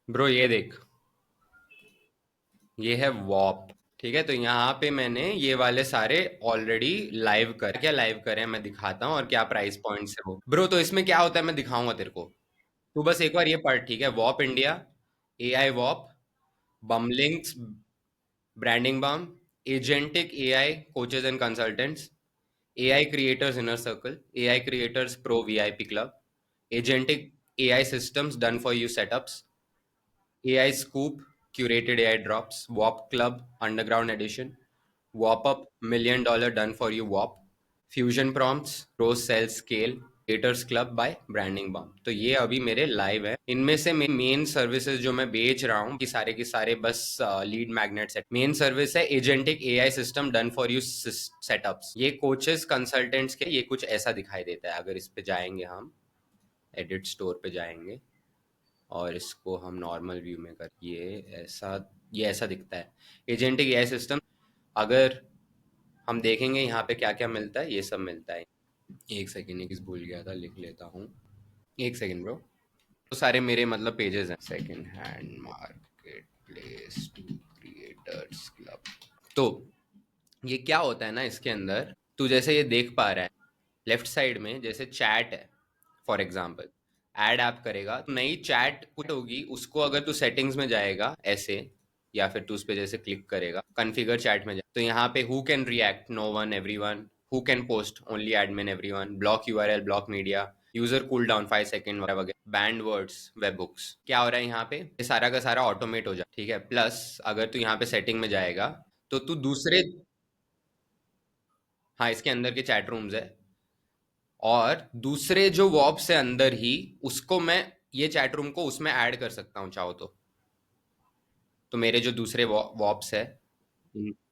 Bro ये देख, ये है वॉप। ठीक है, तो यहाँ पे मैंने ये वाले सारे ऑलरेडी लाइव कर क्या लाइव करे हैं मैं दिखाता हूँ, और क्या प्राइस पॉइंट्स है वो। ब्रो तो इसमें क्या होता है मैं दिखाऊंगा तेरे को। तू बस एक बार ये पढ़, ठीक है। वॉप इंडिया, एआई वॉप, बमलिंक्स, ब्रांडिंग बम, agentic AI coaches and consultants, AI creators inner circle, AI creators pro VIP club, agentic AI systems done for you setups, AI Scoop, curated AI drops, WAP Club, Underground Edition, WAP Up, $1 million done for you WAP, Fusion Prompts, Rose Cell Scale, Creators Club by Branding Bomb। तो ये अभी मेरे live है। इनमें से main services जो मैं बेच रहा हूँ कि सारे बस लीड मैग्नेट्स है। मेन सर्विस है agentic AI system done for you setups. ये कोचेस कंसल्टेंट्स के ये कुछ ऐसा दिखाई देता है। अगर इस पे जाएंगे हम, एडिट स्टोर पे जाएंगे और इसको हम नॉर्मल व्यू में कर, ये ऐसा दिखता है एजेंटिक एआई सिस्टम। अगर हम देखेंगे यहाँ पे क्या क्या मिलता है, ये सब मिलता है। एक सेकेंड, एक भूल गया था, लिख लेता हूँ। एक सेकेंड ब्रो। तो सारे मेरे मतलब पेजेस हैं। Second hand market place to creators club. तो ये क्या होता है ना, इसके अंदर तू जैसे ये देख पा रहा है, लेफ्ट साइड में जैसे चैट है, फॉर एग्जाम्पल ऐड ऐप करेगा तो नई चैट पुट होगी, उसको अगर तू सेटिंग्स में जाएगा ऐसे, या फिर तू उस पे जैसे क्लिक करेगा कॉन्फ़िगर चैट में तो यहाँ पे who can react, no one, everyone, who can post, only admin, everyone, block URL, block media, user cool down 5 second वगैरह वगैरह, बैंड वर्ड्स, वेब बुक्स। क्या हो रहा है यहाँ पे, ये सारा का सारा ऑटोमेट हो जाए। ठीक है, प्लस अगर तू यहाँ पे सेटिंग में जाएगा तो तू दूसरे, हाँ इसके अंदर के चैट रूम्स है, और दूसरे जो वॉप्स है अंदर ही, उसको मैं ये चैट रूम को उसमें ऐड कर सकता हूँ चाहो तो मेरे जो दूसरे वॉप्स है।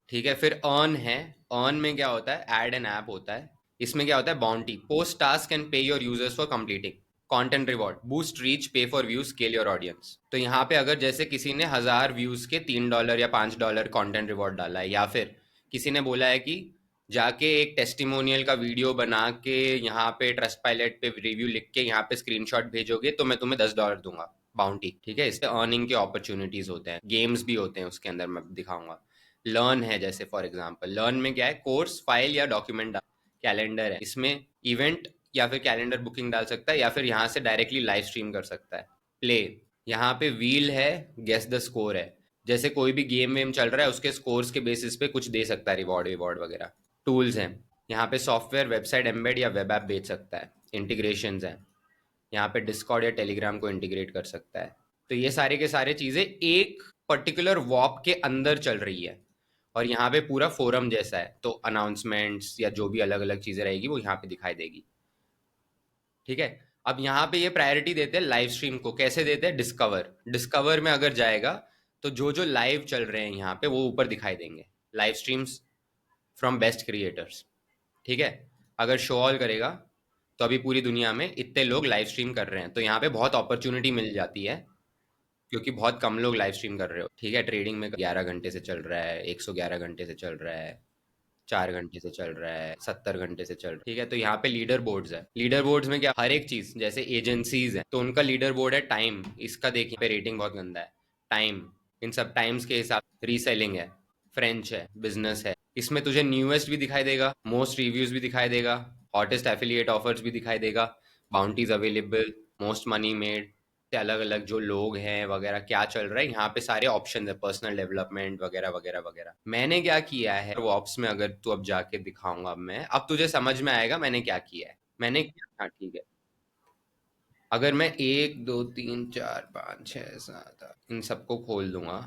ठीक है, फिर अर्न है। अर्न में क्या होता है, ऐड एन ऐप होता है। इसमें क्या होता है, bounty, post task and pay your users for completing, content reward, boost reach, pay for views, scale your audience. तो यहाँ पे अगर जैसे किसी ने 1,000 व्यूज के $3 या $5 कंटेंट रिवॉर्ड डाला है, या फिर किसी ने बोला है कि जाके एक टेस्टिमोनियल का वीडियो बना के यहाँ पे ट्रस्ट पायलट पे रिव्यू लिख के यहाँ पे स्क्रीनशॉट भेजोगे तो मैं तुम्हें $10 दूंगा बाउंटी। ठीक है, इससे अर्निंग के अपॉर्चुनिटीज होते हैं, गेम्स भी होते हैं उसके अंदर, मैं दिखाऊंगा। लर्न है, जैसे फॉर एग्जांपल लर्न में क्या है, कोर्स फाइल या डॉक्यूमेंट, कैलेंडर है, इसमें इवेंट या फिर कैलेंडर बुकिंग डाल सकता है, या फिर यहाँ से डायरेक्टली लाइव स्ट्रीम कर सकता है। प्ले, यहाँ पे व्हील है, गेस द स्कोर है, जैसे कोई भी गेम वेम चल रहा है उसके स्कोर्स के बेसिस पे कुछ दे सकता है, रिवॉर्ड विवॉर्ड वगैरह। टूल्स हैं, यहाँ पे सॉफ्टवेयर, वेबसाइट एम्बेड या वेब ऐप बेच सकता है। इंटीग्रेशंस हैं, यहाँ पे डिस्कॉर्ड या टेलीग्राम को इंटीग्रेट कर सकता है। तो ये सारे के सारे चीज़ें एक पर्टिकुलर वॉप के अंदर चल रही है, और यहाँ पे पूरा फोरम जैसा है, तो अनाउंसमेंट्स या जो भी अलग अलग चीज़ें रहेगी वो यहाँ पे दिखाई देगी। ठीक है, अब यहाँ पे ये प्रायोरिटी देते हैं लाइव स्ट्रीम को। कैसे देते हैं, डिस्कवर, डिस्कवर में अगर जाएगा तो जो जो लाइव चल रहे हैं यहाँ पे वो ऊपर दिखाई देंगे, live streams from best creators. ठीक है, अगर शो ऑल करेगा तो अभी पूरी दुनिया में इतने लोग लाइव स्ट्रीम कर रहे हैं, तो यहाँ पे बहुत अपॉर्चुनिटी मिल जाती है, क्योंकि बहुत कम लोग लाइव स्ट्रीम कर रहे हो। ठीक है, ट्रेडिंग में 11 घंटे से चल रहा है, 111 घंटे से चल रहा है, 4 घंटे से चल रहा है, 70 घंटे से चल रहा है। ठीक है, तो यहाँ पे लीडर बोर्ड्स है। लीडर बोर्ड्स में क्या, हर एक चीज, जैसे एजेंसीज है तो उनका लीडर बोर्ड है। टाइम, इसका देखिए पे रेटिंग बहुत गंदा है। टाइम, इन सब टाइम्स के हिसाब, रीसेलिंग है, फ्रेंच है, बिजनेस है, इसमें तुझे न्यूएस्ट भी दिखाई देगा, मोस्ट रिव्यूज भी दिखाई देगा, हॉटेस्ट एफिलिएट ऑफर्स भी दिखाई देगा, bounties available, most money made, अलग अलग जो लोग हैं वगैरह, क्या चल रहा है यहाँ पे, सारे ऑप्शन है, पर्सनल डेवलपमेंट वगैरह वगैरह वगैरह। मैंने क्या किया है वॉप्स में, अगर तू अब जाके दिखाऊंगा अब मैं, अब तुझे समझ में आएगा मैंने क्या किया है। मैंने क्या, हाँ ठीक है, अगर मैं 1 2 3 4 5 6 7 8 इन सबको खोल दूंगा,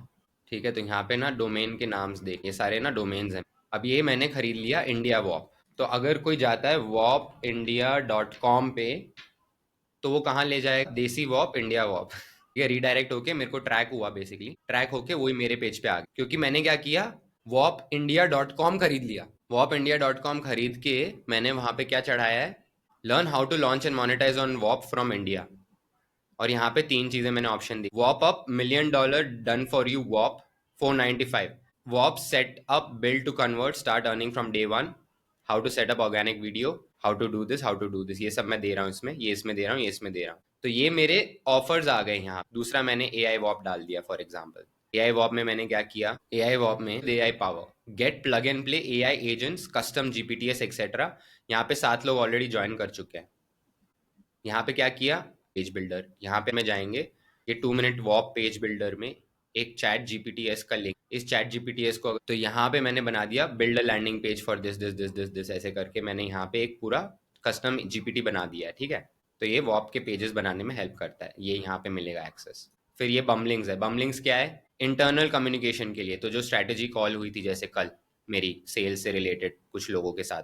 ठीक है, तो यहाँ पे ना डोमेन के नाम्स देख, ये सारे ना डोमेन्स हैं। अब ये मैंने खरीद लिया इंडिया वॉप, तो अगर कोई जाता है वॉप इंडिया .com पे, तो वो कहाँ ले जाएगा, देसी वॉप, इंडिया वॉप। ये रीडायरेक्ट होके मेरे को ट्रैक हुआ, बेसिकली ट्रैक होके वही मेरे पेज पे आ गया, क्योंकि मैंने क्या किया, वॉप इंडिया .com खरीद लिया। वॉप इंडिया .com खरीद के मैंने वहां पे क्या चढ़ाया है, learn how to launch and monetise on Whop from India. और यहाँ पे 3 चीजें मैंने ऑप्शन दी, Whop up $1 million done for you Whop 495, Whop set up build to convert start earning from day 1, how to set up organic video, how to do this, how to do this, ये सब मैं दे रहा हूँ इसमें, ये इसमें दे रहा हूँ, ये इसमें दे रहा हूँ। तो ये मेरे ऑफर्स आ गए यहाँ। दूसरा मैंने ए आई वॉप डाल दिया for example. A I Whop में मैंने क्या किया, ए आई वॉप में A I power get plug and play A I agents custom GPTs et cetera. यहाँ पे 7 लोग ऑलरेडी ज्वाइन कर चुके हैं। यहाँ पे क्या किया, पेज बिल्डर, यहाँ पे में जाएंगे, ये 2 मिनट वॉप पेज बिल्डर में एक चैट जीपीटीएस का लिंक, इस चैट जीपीटीएस को तो यहाँ पे मैंने बना दिया build a landing page for this this this this this, ऐसे करके मैंने यहाँ पे एक पूरा कस्टम जीपीटी बना दिया है, ठीक है। तो ये वॉप के पेजेस बनाने में हेल्प करता है, ये यहाँ पे मिलेगा एक्सेस। फिर ये बमलिंग्स है। बमलिंग्स क्या है, इंटरनल कम्युनिकेशन के लिए। तो जो स्ट्रैटेजी कॉल हुई थी जैसे कल मेरी सेल्स से रिलेटेड कुछ लोगों के साथ,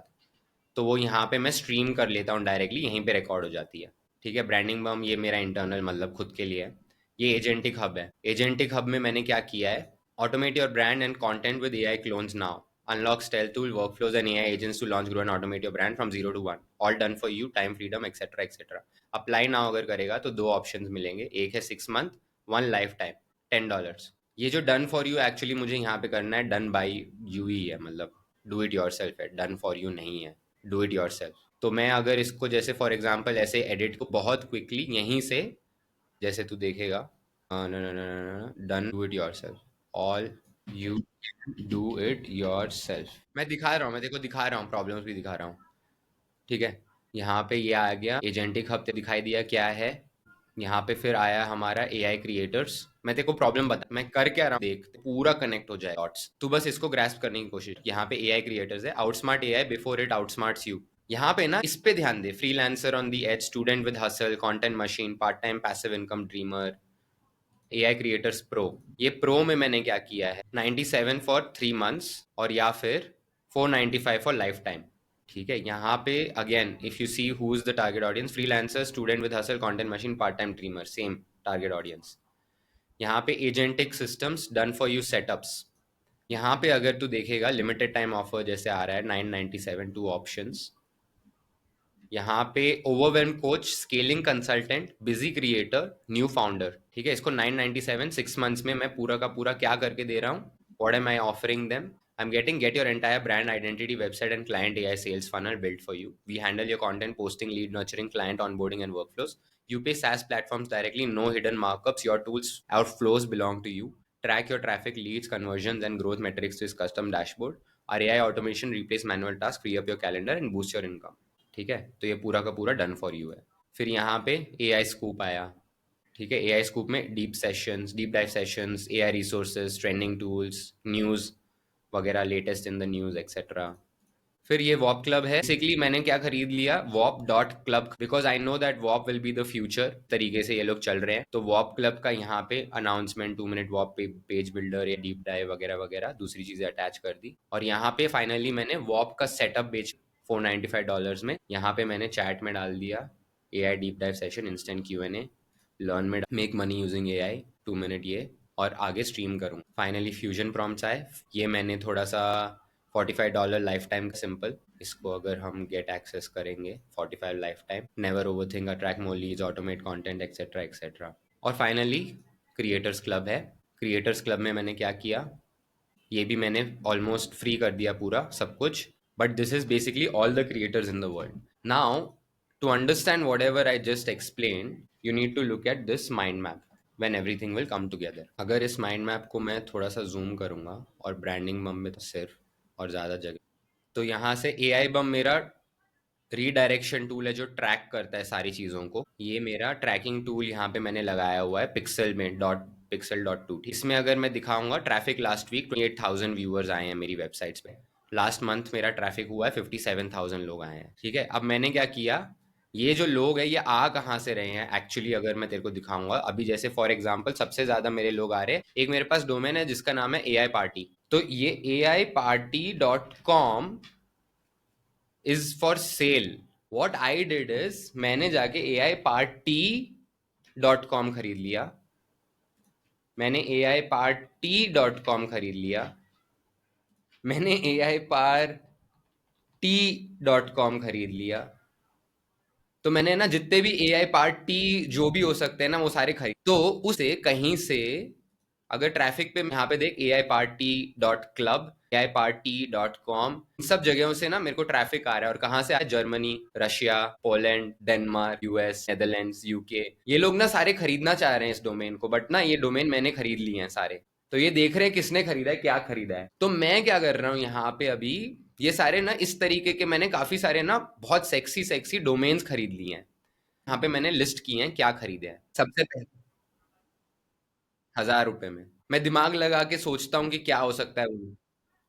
तो वो यहाँ पे मैं स्ट्रीम कर लेता हूँ डायरेक्टली, यहीं पे रिकॉर्ड हो जाती है, ठीक है। ब्रांडिंग बम ये मेरा इंटरनल मतलब खुद के लिए है। ये एजेंटिक हब है। एजेंटिक हब में मैंने क्या किया है, automate your brand and content with AI clones now, unlock stealth tool workflows and AI agents to launch grow and automate your brand from 0 to 1, all done for you, time freedom etcetera etcetera. Apply now अगर करेगा तो 2 option मिलेंगे, एक है 6 month, 1 life time, $10। ये जो done for you actually मुझे यहाँ पे करना है, डन बाई यू ही है, मतलब डू इट योर सेल्फ है, डन फॉर यू नहीं है, डू इट योर सेल्फ। तो मैं अगर इसको जैसे फॉर एग्जांपल ऐसे एडिट को बहुत क्विकली यहीं से, जैसे तू देखेगा, done, do it your self, all you do it your self. मैं दिखा रहा हूँ, मैं देखो दिखा रहा हूँ, प्रॉब्लम्स भी दिखा रहा हूँ, ठीक है। यहाँ पे ये आ गया एजेंटिक हब, दिखाई दिया क्या है। यहाँ पे फिर आया हमारा ए आई क्रिएटर्स। मैं तेरे को प्रॉब्लम बता, मैं कर क्या रहा हूँ देख, पूरा कनेक्ट हो जाए डॉट्स, तू बस इसको ग्रास्प करने की कोशिश। यहाँ पे ए आई क्रिएटर्स है, outsmart A I before it outsmarts you. यहाँ पे ना इस पे ध्यान दे, freelancer on the edge, student with hustle, content machine, part time passive income dreamer, A I creators pro. ये प्रो में मैंने क्या किया है, 97 फॉर 3 मंथ्स और या फिर 495 फॉर लाइफ टाइम, ठीक है। यहाँ पे again if you see who is the target audience, freelancer, student with hustle, content machine, part time dreamer, same target audience. यहाँ पे agentic systems done for you setups. यहाँ पे अगर तू देखेगा लिमिटेड टाइम ऑफर जैसे आ रहा है 997, 2 ऑप्शंस। यहाँ पे overwhelm coach, scaling consultant, busy creator, new founder, ठीक है। इसको 997 6 मंथ्स में मैं पूरा का पूरा क्या करके दे रहा हूँ, what am I offering them, I am getting get your entire brand identity website and client AI sales funnel build for you, we handle your content posting, lead nurturing, client onboarding and workflows, you pay SaaS platforms directly, no hidden markups, your tools outflows belong to you, track your traffic, leads, conversions and growth metrics to this custom dashboard, our AI automation replace manual tasks, free up your calendar and boost your income, ठीक है। तो ये पूरा का पूरा done for you है। फिर यहाँ पे ए आई स्कूप आया, ठीक है। ए आई स्कूप में deep sessions, deep dive sessions, A I resources, trending tools, news वगैरह, latest in the news et cetera. फिर ये वॉप क्लब है। बेसिकली मैंने क्या खरीद लिया, Whop dot club, because I know that Whop will be the future तरीके से ये लोग चल रहे हैं। तो वॉप क्लब का यहाँ पे अनाउंसमेंट, 2 मिनट वॉप पेज बिल्डर या डीप डाइव वगैरह वगैरह दूसरी चीजें अटैच कर दी। और यहाँ पे फाइनली मैंने वॉप का सेटअप बेच $495 में, यहाँ पे मैंने चैट में डाल दिया A I deep dive session, instant Q N A, learn में make money using A I, 2 minute ये, और आगे स्ट्रीम करूँ। फाइनली फ्यूजन प्रॉम्प्ट्स आए, ये मैंने थोड़ा सा $45 लाइफ टाइम का सिंपल, इसको अगर हम गेट एक्सेस करेंगे 45 life time, never over think, attract more Leeds, automate content etcetera etcetera. और फाइनली क्रिएटर्स क्लब है। क्रिएटर्स क्लब में मैंने क्या किया, ये भी मैंने ऑलमोस्ट फ्री कर दिया पूरा सब कुछ, but this is basically all the creators in the world. Now to understand whatever I just explain, you need to look at this mind map when everything will come together। अगर इस mind map को मैं थोड़ा सा zoom करूंगा, और branding बम में तो सिर्फ और ज़्यादा जगह, तो यहाँ से ए आई बम मेरा रीडायरेक्शन टूल है जो ट्रैक करता है सारी चीज़ों को। ये मेरा ट्रैकिंग टूल यहाँ पे मैंने लगाया हुआ है पिक्सल में, डॉट पिक्सल डॉट टू। इसमें अगर मैं दिखाऊंगा ट्रैफिक, लास्ट वीक 28,000 व्यूअर्स आए हैं मेरी वेबसाइट्स पे, लास्ट मंथ मेरा ट्रैफिक हुआ है 57,000 लोग आए हैं, ठीक है। अब मैंने क्या किया, ये जो लोग हैं ये आ कहाँ से रहे हैं एक्चुअली, अगर मैं तेरे को दिखाऊंगा अभी, जैसे फॉर एग्जांपल सबसे ज्यादा मेरे लोग आ रहे हैं, एक मेरे पास डोमेन है जिसका नाम है ए आई पार्टी। तो ये AI party.com is for sale. What I did is, मैंने जाके AI party.com खरीद लिया, मैंने AI party.com खरीद लिया, मैंने AI party.com खरीद लिया। तो मैंने ना जितने भी ए आई पार्टी जो भी हो सकते हैं ना वो सारे खरीद, तो उसे कहीं से अगर ट्रैफिक पे यहाँ पे देख, AI party.club AIparty.com, इन सब जगहों से ना मेरे को ट्रैफिक आ रहा है। और कहाँ से आ रहा है? Germany, Russia, Poland, Denmark, US, Netherlands, UK. ये लोग ना सारे खरीदना चाह रहे हैं इस डोमेन को, बट ना ये डोमेन मैंने खरीद लिए हैं सारे। तो ये देख रहे हैं किसने खरीदा है, क्या खरीदा है। तो मैं क्या कर रहा हूँ यहाँ पे अभी, ये सारे ना इस तरीके के मैंने काफी सारे ना बहुत सेक्सी सेक्सी डोमेन्स खरीद लिए हैं। यहाँ पे मैंने लिस्ट किए हैं क्या खरीदे हैं। सबसे पहले 1000 रुपए में मैं दिमाग लगा के सोचता हूँ कि क्या हो सकता है।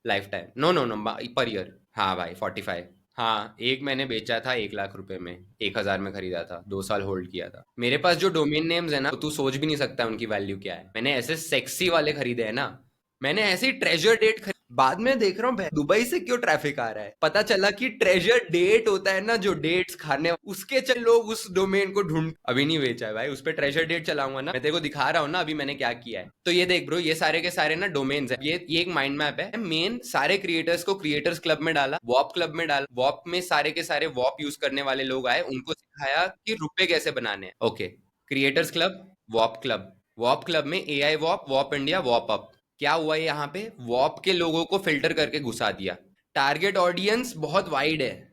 Lifetime, no no no, per year. हाँ भाई 45। हाँ, एक मैंने बेचा था 1 लाख रुपए में, 1000 में खरीदा था, 2 साल होल्ड किया था। मेरे पास जो डोमेन नेम्स है ना, तो तू सोच भी नहीं सकता उनकी वैल्यू क्या है। मैंने ऐसे सेक्सी वाले खरीदे हैं ना, मैंने ऐसे ही ट्रेजर डेट बाद में देख रहा हूँ दुबई से क्यों ट्रैफिक आ रहा है, पता चला कि ट्रेजर डेट होता है ना, जो डेट्स खाने उसके चल लोग उस डोमेन को ढूंढ। अभी नहीं बेचा है भाई, उस पर ट्रेजर डेट चलाऊंगा ना, मैं तेरे को दिखा रहा हूँ ना अभी मैंने क्या किया है। तो ये देख ब्रो, ये सारे के सारे ना डोमेन्स है। ये एक माइंड मैप है। मेन सारे क्रिएटर्स को क्रिएटर्स क्लब में डाला, वॉप क्लब में डाला। वॉप में सारे के सारे वॉप यूज करने वाले लोग आए, उनको सिखाया कि रुपए कैसे बनाने हैं। Okay, creators club, Whop club. Whop club में AI Whop, Whop India, Whop up. क्या हुआ है यहाँ पे, वॉप के लोगों को फिल्टर करके घुसा दिया। टारगेट ऑडियंस बहुत वाइड है,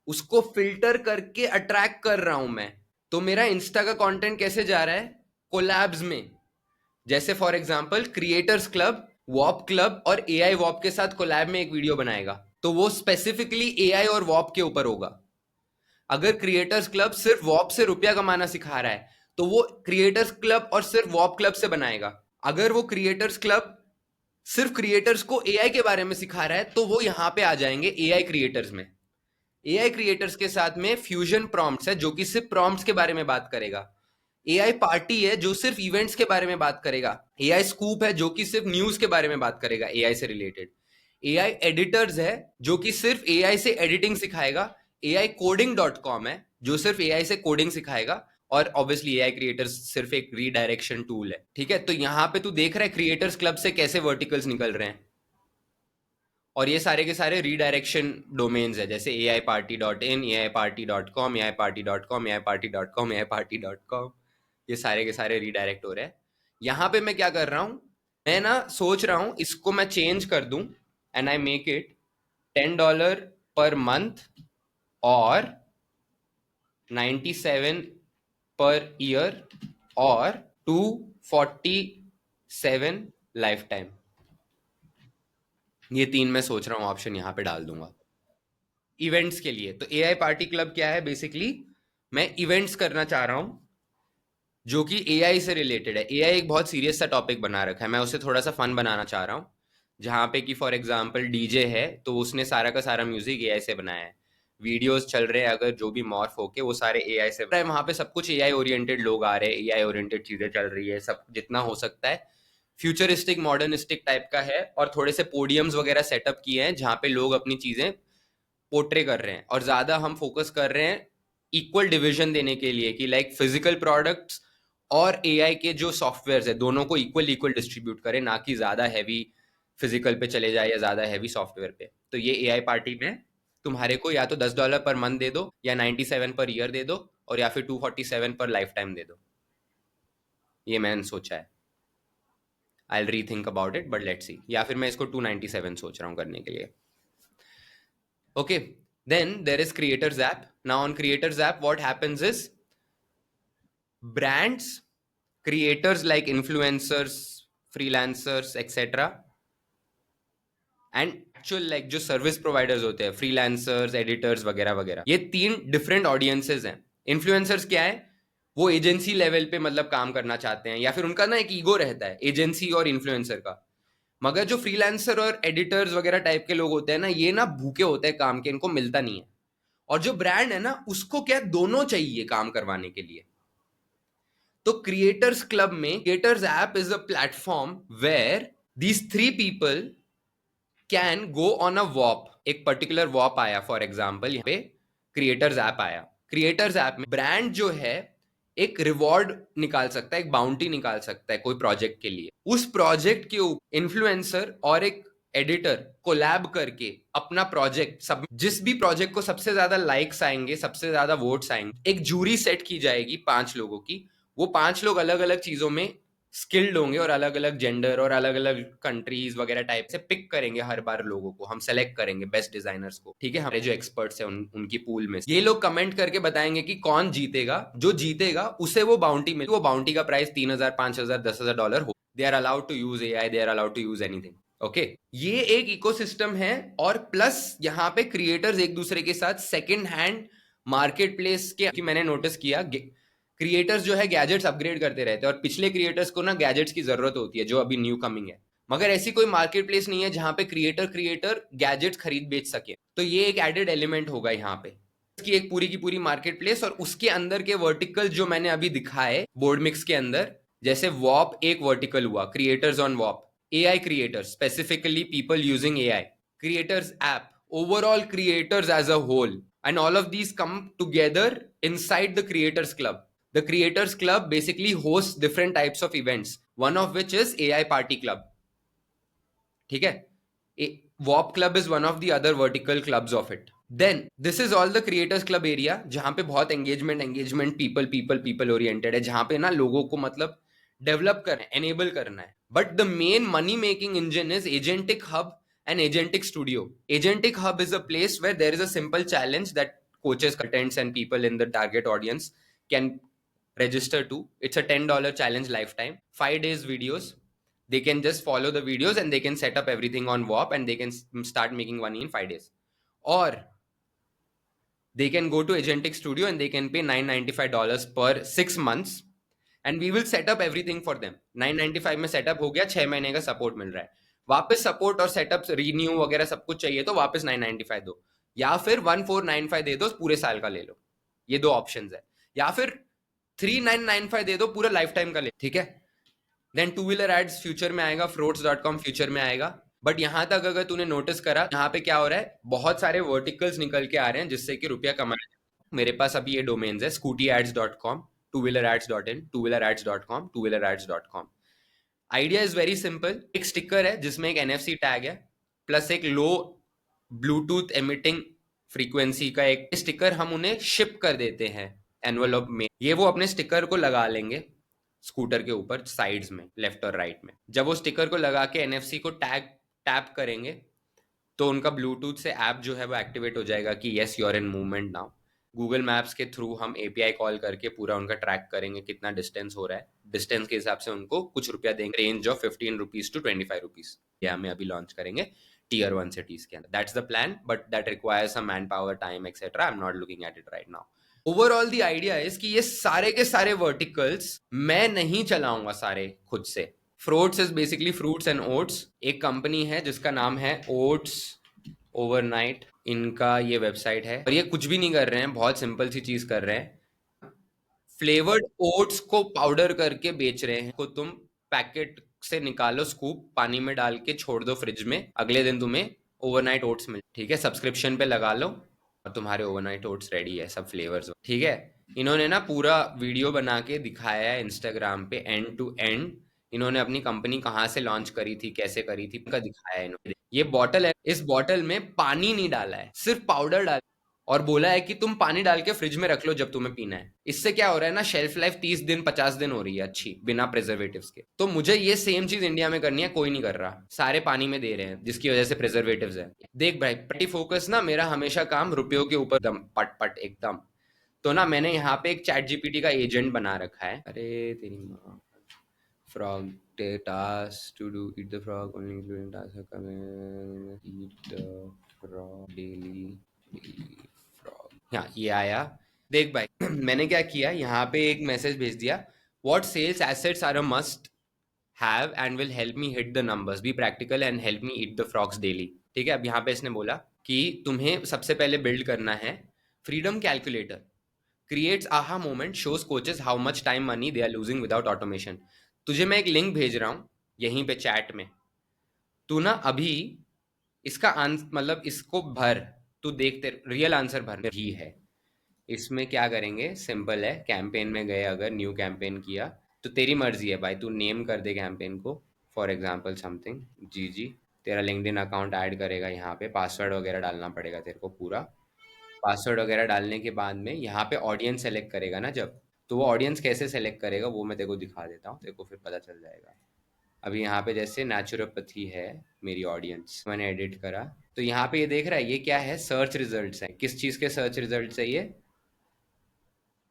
उसको फिल्टर करके अट्रैक्ट कर रहा हूं मैं। तो मेरा इंस्टा का कंटेंट कैसे जा रहा है, कोलैब्स में। जैसे for example creators club, Whop club और एआई वॉप के साथ कोलैब में एक वीडियो बनाएगा, तो वो स्पेसिफिकली एआई और वॉप के ऊपर होगा। अगर क्रिएटर्स क्लब सिर्फ वॉप से रुपया कमाना सिखा रहा है, तो वो क्रिएटर्स क्लब और सिर्फ वॉप क्लब से बनाएगा। अगर वो क्रिएटर्स क्लब सिर्फ क्रिएटर्स को एआई के बारे में सिखा रहा है, तो वो यहां पे आ जाएंगे एआई क्रिएटर्स में। एआई क्रिएटर्स के साथ में फ्यूजन प्रॉम्प्ट्स है, जो कि सिर्फ प्रॉम्प्ट्स के बारे में बात करेगा। एआई पार्टी है, जो सिर्फ इवेंट्स के बारे में बात करेगा। एआई स्कूप है, जो कि सिर्फ न्यूज के बारे में बात करेगा एआई से रिलेटेड। एआई एडिटर्स है, जो कि सिर्फ एआई से एडिटिंग सिखाएगा। एआई कोडिंग डॉट कॉम है, जो सिर्फ एआई से कोडिंग सिखाएगा। और ऑब्वियसली एआई क्रिएटर्स सिर्फ एक रीडायरेक्शन टूल है। ठीक है, तो यहां पे तू देख रहा है क्रिएटर्स क्लब से कैसे वर्टिकल्स निकल रहे हैं। और ये सारे के सारे रीडायरेक्शन डोमेन्स है, जैसे AIparty.in, AIparty.com, AIparty.com, AIparty.com, AIparty.com। ये सारे के सारे रीडायरेक्ट हो रहे हैं। यहाँ पे मैं क्या कर रहा हूँ, मैं ना सोच रहा हूँ इसको मैं चेंज कर दूं, and I make it $10 per month और 97 पर ईयर और 247 लाइफ टाइम। ये तीन मैं सोच रहा हूँ ऑप्शन यहाँ पे डाल दूंगा इवेंट्स के लिए। तो एआई पार्टी क्लब क्या है, बेसिकली मैं इवेंट्स करना चाह रहा हूँ जो कि एआई से रिलेटेड है। एआई एक बहुत सीरियस सा टॉपिक बना रखा है, मैं उसे थोड़ा सा फन बनाना चाह रहा हूँ। जहाँ पे कि फॉर एग्जांपल डीजे है, तो उसने सारा का सारा म्यूजिक एआई से बनाया है। वीडियोस चल रहे हैं अगर जो भी मॉर्फ होके, वो सारे एआई से है। वहाँ पे सब कुछ एआई ओरिएंटेड लोग आ रहे हैं, एआई ओरिएंटेड चीजें चल रही है, सब जितना हो सकता है फ्यूचरिस्टिक मॉडर्निस्टिक टाइप का है। और थोड़े से पोडियम्स वगैरह सेटअप किए हैं जहाँ पे लोग अपनी चीजें पोर्ट्रे कर रहे हैं। और ज्यादा हम फोकस कर रहे हैं इक्वल डिवीजन देने के लिए, कि लाइक फिजिकल प्रोडक्ट्स और एआई के जो सॉफ्टवेयर है, दोनों को इक्वल इक्वल डिस्ट्रीब्यूट करें, ना कि ज्यादा हैवी फिजिकल पे चले जाए या ज्यादा हैवी सॉफ्टवेयर पे। तो ये एआई पार्टी में तुम्हारे को या तो $10 पर मंथ दे दो, या 97 पर ईयर दे दो, और या फिर 247 पर लाइफ टाइम दे दो। ये मैंने सोचा है। आई री think about it, but let's see. या फिर मैं इसको 297 सोच रहा हूँ करने के लिए। Okay, then there is creators app. Now on creators app, what happens is brands, creators like influencers, freelancers, etc. And actual like जो सर्विस प्रोवाइडर्स होते हैं, फ्रीलांसर्स, एडिटर्स वगैरह वगैरह, ये तीन डिफरेंट ऑडियंसेस हैं। इन्फ्लुएंसर्स क्या है, वो एजेंसी लेवल पे मतलब काम करना चाहते हैं, या फिर उनका ना एक ईगो रहता है एजेंसी और इन्फ्लुएंसर का। मगर जो फ्रीलांसर और एडिटर्स वगैरह टाइप के लोग होते हैं ना, ये ना भूखे होते हैं काम के, इनको मिलता नहीं है। और जो ब्रांड है ना, उसको क्या दोनों चाहिए काम करवाने के लिए। तो क्रिएटर्स क्लब में creators app is a platform where these three people can go on a Whop. एक पर्टिकुलर वॉप आया, फॉर एग्जाम्पल यहाँ पे क्रिएटर्स ऐप आया। क्रिएटर्स ऐप में ब्रांड जो है एक रिवॉर्ड निकाल सकता है, एक बाउंटी निकाल सकता है कोई प्रोजेक्ट के लिए। उस प्रोजेक्ट के ऊपर इन्फ्लुएंसर और एक एडिटर कोलैब करके अपना प्रोजेक्ट सब, जिस भी प्रोजेक्ट को सबसे ज्यादा लाइक्स आएंगे, सबसे ज्यादा वोट्स आएंगे, एक जूरी सेट की जाएगी 5 लोगों की। वो 5 लोग अलग अलग चीजों में स्किल्ड होंगे और अलग अलग जेंडर और अलग अलग कंट्रीज वगैरह टाइप से पिक करेंगे हर बार लोगों को, हम सेलेक्ट करेंगे बेस्ट डिजाइनर्स को, ठीक है, हमारे जो एक्सपर्ट्स हैं उनकी पूल में ये लोग कमेंट करके बताएंगे कि कौन जीतेगा, जो जीतेगा उसे वो बाउंटी मिले, वो बाउंटी का प्राइस 3,000 5,000 10,000 हो, they are allowed to use AI, they are allowed to use anything. Okay, ये एक इकोसिस्टम है। और प्लस यहाँ पे क्रिएटर्स एक दूसरे के साथ सेकंड हैंड मार्केट प्लेस के, कि मैंने नोटिस किया क्रिएटर्स जो है गैजेट्स अपग्रेड करते रहते हैं, और पिछले क्रिएटर्स को ना गैजेट्स की जरूरत होती है जो अभी न्यू कमिंग है, मगर ऐसी कोई मार्केट प्लेस नहीं है जहां पे क्रिएटर क्रिएटर गैजेट्स खरीद बेच सके। तो ये एक एडेड एलिमेंट होगा यहाँ पे, इसकी एक पूरी की पूरी मार्केट प्लेस, और उसके अंदर के वर्टिकल जो मैंने अभी दिखाए बोर्ड मिक्स के अंदर, जैसे वॉप एक वर्टिकल हुआ, creators on Whop, AI creators, specifically people using AI, creators app, overall creators as a whole, and all of these come together inside the creators club. The creators club basically hosts different types of events, one of which is AI party club. ठीक है, Whop club is one of the other vertical clubs of it. Then this is all the creators club area, जहां पे बहुत engagement engagement people people people oriented है, जहां पे ना लोगों को मतलब डेवलप करना है, एनेबल करना है। But the main money making engine is agentic hub and agentic studio. Agentic hub is a place where there is a simple challenge that coaches, contents and people in the target audience can register to. It's a $10 challenge lifetime, 5 days videos. They can just follow the videos and they can set up everything on WAP and they can start making money in 5 days. Or they can go to Agentic Studio and they can pay $995 per 6 months and we will set up everything for them. 995 में setup हो गया, 6 महीने का support मिल रहा है, वापस support और setup renew वगैरह सब कुछ चाहिए तो वापस 995 दो, या फिर 1495 दे दो, पूरे साल का ले लो। ये दो ऑप्शंस है, या फिर 3995 दे दो, पूरा लाइफ टाइम का ले, ठीक है। Then two wheeler ads future में आएगा, फ्रोड्स.com फ्यूचर में आएगा। बट यहां तक अगर तूने नोटिस करा, यहाँ पे क्या हो रहा है, बहुत सारे वर्टिकल्स निकल के आ रहे हैं जिससे कि रुपया कमाया। मेरे पास अभी ये डोमेन्स है, scooty-ads.com, two-wheeler-ads.in, two-wheeler-ads.com, two-wheeler-ads.com। Idea is very simple, एक स्टिकर है जिसमें एक NFC टैग है प्लस एक लो ब्लूटूथ एमिटिंग फ्रीक्वेंसी का एक स्टिकर हम उन्हें शिप कर देते हैं एनवलप में। ये वो अपने स्टिकर को लगा लेंगे स्कूटर के ऊपर साइड्स में, लेफ्ट और राइट में। जब वो स्टिकर को लगा के NFC को टैप करेंगे तो उनका ब्लूटूथ से ऐप जो है वो एक्टिवेट हो जाएगा कि yes you are in movement now. Google Maps के थ्रू हम API कॉल करके पूरा उनका ट्रैक करेंगे कितना डिस्टेंस हो रहा है, डिस्टेंस के हिसाब से उनको कुछ रुपया देंगे, range of 15 rupees to 25 rupees. ये हमें अभी लॉन्च करेंगे Tier 1 सिटीज के अंदर। That's the plan, but that requires some manpower, time etcetera. I am not looking at it right now. Overall the idea is कि ये सारे के सारे वर्टिकल्स मैं नहीं चलाऊंगा सारे खुद से। Fruits is basically fruits and oats, एक कंपनी है जिसका नाम है ओट्स ओवरनाइट, इनका ये वेबसाइट है, और ये कुछ भी नहीं कर रहे हैं, बहुत सिंपल सी चीज कर रहे हैं, फ्लेवर्ड ओट्स को पाउडर करके बेच रहे हैं। को तुम पैकेट से निकालो, स्कूप पानी में डाल के छोड़ दो फ्रिज में, अगले दिन तुम्हें ओवरनाइट ओट्स मिल, ठीक है, सब्सक्रिप्शन पे लगा लो और तुम्हारे ओवरनाइट ओट्स रेडी है, सब फ्लेवर्स, ठीक है। इन्होंने ना पूरा वीडियो बना के दिखाया है इंस्टाग्राम पे एंड टू एंड, इन्होंने अपनी कंपनी कहाँ से लॉन्च करी थी, कैसे करी थी, उनका दिखाया है इन्होंने। ये बॉटल है, इस बॉटल में पानी नहीं डाला है, सिर्फ पाउडर डाला और बोला है कि तुम पानी डाल के फ्रिज में रख लो जब तुम्हें पीना है। इससे क्या हो रहा है ना, शेल्फ लाइफ 30 दिन 50 दिन हो रही है अच्छी, बिना प्रिजर्वेटिव्स के। तो मुझे ये सेम चीज इंडिया में करनी है, कोई नहीं कर रहा, सारे पानी में दे रहे हैं जिसकी वजह से प्रिजर्वेटिव्स है। देख भाई, पट्टी फोकस ना, मेरा हमेशा काम रुपयों के ऊपर, दम पट पट एकदम। तो ना मैंने यहाँ पे एक चैट जीपीटी का एजेंट बना रखा है। अरे तेरी माँ, frog task to do, eat the frog only including task eat the frog daily frog। हाँ ये आया, देख भाई मैंने क्या किया, यहाँ पे एक मैसेज भेज दिया, what sales assets are a must have and will help me hit the numbers, be practical and help me eat the frogs daily। ठीक है, अब यहाँ पे इसने बोला कि तुम्हें सबसे पहले बिल्ड करना है freedom calculator, creates aha moment, shows coaches how much time money they are losing without automation. तुझे मैं एक लिंक भेज रहा हूँ यहीं पे चैट में, तू ना अभी इसका मतलब इसको भर, तू देखते रियल आंसर भर ही है। इसमें क्या करेंगे, सिंपल है, कैंपेन में गए, अगर न्यू कैंपेन किया तो तेरी मर्जी है भाई, तू नेम कर दे कैंपेन को, फॉर एग्जांपल समथिंग जी, तेरा लिंक्डइन अकाउंट ऐड करेगा, यहाँ पे पासवर्ड वगैरह डालना पड़ेगा तेरे को पूरा, पासवर्ड वगैरह डालने के बाद में यहाँ पे ऑडियंस सेलेक्ट करेगा ना जब, तो वो ऑडियंस कैसे सेलेक्ट करेगा वो मैं तेरे को दिखा देता हूँ, तेरे को फिर पता चल जाएगा। अभी यहाँ पे जैसे नेचुरोपैथी है मेरी ऑडियंस, मैंने एडिट करा, तो यहाँ पे ये देख रहा है ये क्या है, सर्च रिजल्ट्स है, किस चीज़ के सर्च रिजल्ट्स है ये,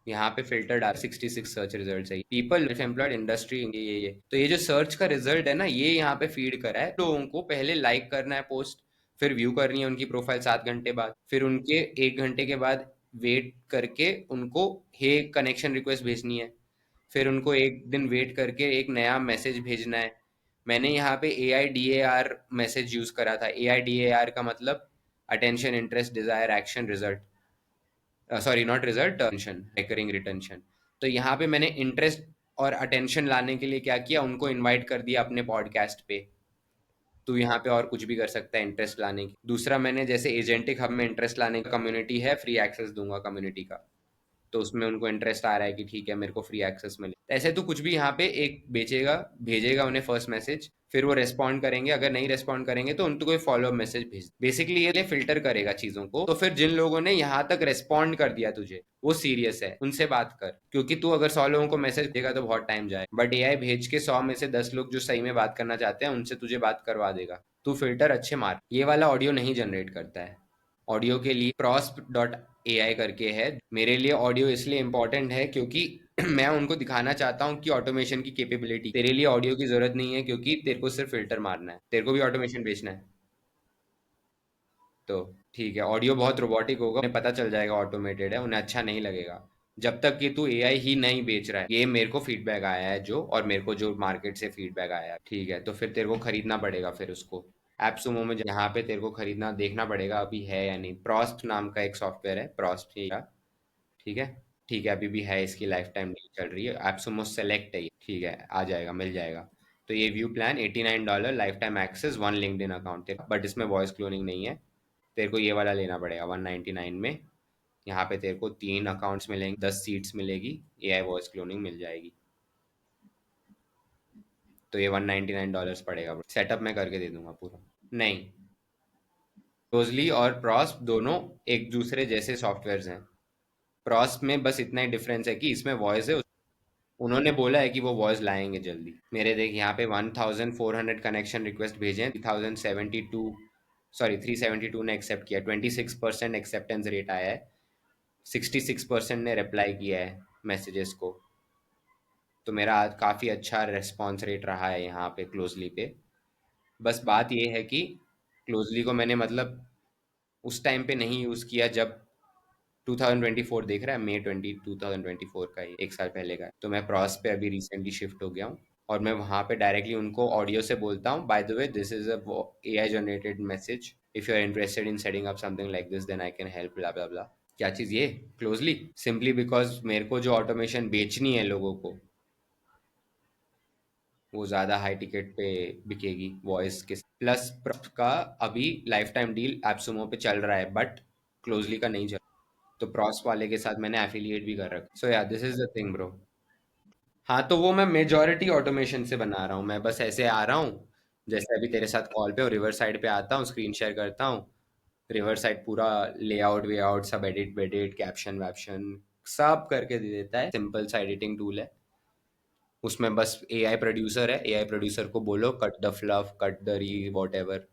यहाँ पे फिल्टर डाल 66 सर्च रिजल्ट है, पीपल एम्प्लॉयड इंडस्ट्री, ये तो ये जो सर्च का रिजल्ट है ना, ये यहाँ पे फीड करा है लोगों को, पहले लाइक करना है पोस्ट, फिर व्यू करनी है उनकी प्रोफाइल 7 घंटे बाद, फिर उनके 1 घंटे के बाद वेट करके उनको हे कनेक्शन रिक्वेस्ट भेजनी है, फिर उनको एक दिन वेट करके एक नया मैसेज भेजना है। मैंने यहाँ पे AIDAR मैसेज यूज करा था। AIDAR का मतलब attention, interest, desire, action, result, sorry not result, attention, recurring retention. तो यहाँ पे मैंने इंटरेस्ट और अटेंशन लाने के लिए क्या किया, उनको इनवाइट कर दिया अपने पॉडकास्ट पे। तू यहाँ पे और कुछ भी कर सकता है इंटरेस्ट लाने की। दूसरा, मैंने जैसे एजेंटिक हब में इंटरेस्ट लाने का कम्युनिटी है, फ्री एक्सेस दूंगा कम्युनिटी का, तो उसमें उनको इंटरेस्ट आ रहा है कि ठीक है मेरे को फ्री एक्सेस मिले, ऐसे तो कुछ भी यहाँ पे एक बेचेगा, भेजेगा उन्हें फर्स्ट मैसेज, फिर वो रेस्पॉन्ड करेंगे, अगर नहीं रेस्पॉन्ड करेंगे तो उनको कोई फॉलो अप मैसेज भेज, बेसिकली ये फिल्टर करेगा चीजों को। तो फिर जिन लोगों ने यहाँ तक रेस्पॉन्ड कर दिया तुझे, वो सीरियस है, उनसे बात कर, क्योंकि तू अगर 100 लोगों को मैसेज देगा तो बहुत टाइम जाए, बट AI भेज के 100 में से 10 लोग जो सही में बात करना चाहते हैं उनसे तुझे बात करवा देगा। तू फिल्टर अच्छे मार, ये वाला ऑडियो नहीं जनरेट करता है। ऑडियो के लिए prosp.ai करके है, मेरे लिए ऑडियो इसलिए इंपॉर्टेंट है क्योंकि मैं उनको दिखाना चाहता हूँ कि ऑटोमेशन की कैपेबिलिटी, तेरे लिए ऑडियो की जरूरत नहीं है क्योंकि तेरे को सिर्फ फिल्टर मारना है, तेरे को भी ऑटोमेशन बेचना है। तो ठीक है, ऑडियो बहुत रोबोटिक होगा, उन्हें पता चल जाएगा ऑटोमेटेड है, उन्हें अच्छा नहीं लगेगा। जब तक कि तू AI ही नहीं बेच रहा है, ये मेरे को फीडबैक आया है जो, और मेरे को जो मार्केट से फीडबैक आया है, ठीक है, तो फिर तेरे को खरीदना पड़ेगा फिर उसको। एप्सुमो में यहाँ पे तेरे को खरीदना देखना पड़ेगा अभी है या नहीं। प्रॉस्ट नाम का एक सॉफ्टवेयर है, प्रॉस्ट ही का, ठीक है। ठीक है, अभी भी है, इसकी लाइफ टाइम डील चल रही है, एप्सुमो सेलेक्ट है ये, ठीक है, आ जाएगा, मिल जाएगा। तो ये view plan $89, lifetime access, 1 LinkedIn account, but इसमें वॉइस क्लोनिंग नहीं है। तेरे को ये वाला लेना पड़ेगा 199 में। यहाँ पे तेरे को 3 अकाउंट्स मिलेंगे, 10 सीट्स मिलेगी, AI वॉइस क्लोनिंग मिल जाएगी। तो ये $199 पड़ेगा, सेटअप मैं करके दे दूंगा पूरा। नहीं, क्लोजली और प्रॉस्प दोनों एक दूसरे जैसे सॉफ्टवेयर्स हैं। प्रॉस्प में बस इतना ही डिफरेंस है कि इसमें वॉइस है, उन्होंने बोला है कि वो वॉइस लाएंगे जल्दी। मेरे देख यहाँ पे 1400 कनेक्शन रिक्वेस्ट भेजे हैं, 3072, सॉरी 372 ने एक्सेप्ट किया, 26% एक्सेप्टेंस रेट आया है, 66% ने रिप्लाई किया है मैसेजेस को। तो मेरा आज काफ़ी अच्छा रेस्पॉन्स रेट रहा है यहाँ पे क्लोजली पे। बस बात ये है कि क्लोजली को मैंने मतलब उस टाइम पे नहीं यूज़ किया जब 2024 देख रहा है, May 20 2024 का ही, 1 साल पहले का है। तो मैं प्रॉस पे अभी रिसेंटली शिफ्ट हो गया हूँ, और मैं वहाँ पे डायरेक्टली उनको ऑडियो से बोलता हूँ, by the way this is a AI generated message, if you are interested in setting up something like this then I can help, blah blah blah. क्या चीज़ ये, क्लोजली, सिंपली बिकॉज मेरे को जो ऑटोमेशन बेचनी है लोगों को, वो ज़्यादा हाई टिकट पे बिकेगी वॉइस के। प्लस का अभी लाइफ टाइम डील एप्सुमो पे चल रहा है, बट क्लोजली का नहीं चल, तो प्रॉस वाले के साथ मैंने एफिलिएट भी कर रखा, सो या this is the thing bro. हाँ, तो वो मैं मेजॉरिटी ऑटोमेशन से बना रहा हूँ, मैं बस ऐसे आ रहा हूँ, जैसे अभी तेरे साथ कॉल पे और रिवर साइड पे आता हूँ, स्क्रीन शेयर करता हूँ, रिवर साइड पूरा लेआउट वेआउट सब एडिट वेडिट, कैप्शन वैप्शन सब करके दे देता है, सिंपल सा एडिटिंग टूल है। उसमें बस AI प्रोड्यूसर है, AI प्रोड्यूसर को बोलो cut the fluff, cut the री, वॉट एवर,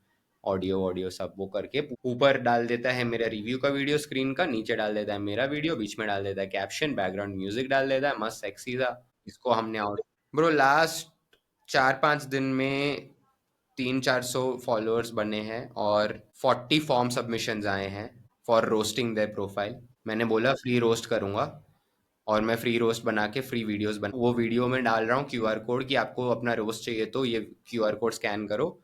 ऑडियो ऑडियो सब वो करके ऊपर डाल देता है मेरा रिव्यू का वीडियो स्क्रीन का, नीचे डाल देता है मेरा वीडियो, बीच में डाल देता है कैप्शन, बैकग्राउंड म्यूजिक डाल देता है, मस्त सेक्सी सा। इसको हमने और ब्रो लास्ट 4-5 दिन में 300-400 फॉलोअर्स बने हैं, और 40 फॉर्म सबमिशंस आए हैं फॉर रोस्टिंग देयर प्रोफाइल। मैंने बोला फ्री रोस्ट करूंगा, और मैं फ्री रोस्ट बना के फ्री वीडियोस बना, वो वीडियो में डाल रहा हूँ QR कोड कि आपको अपना रोस्ट चाहिए तो ये QR कोड स्कैन करो,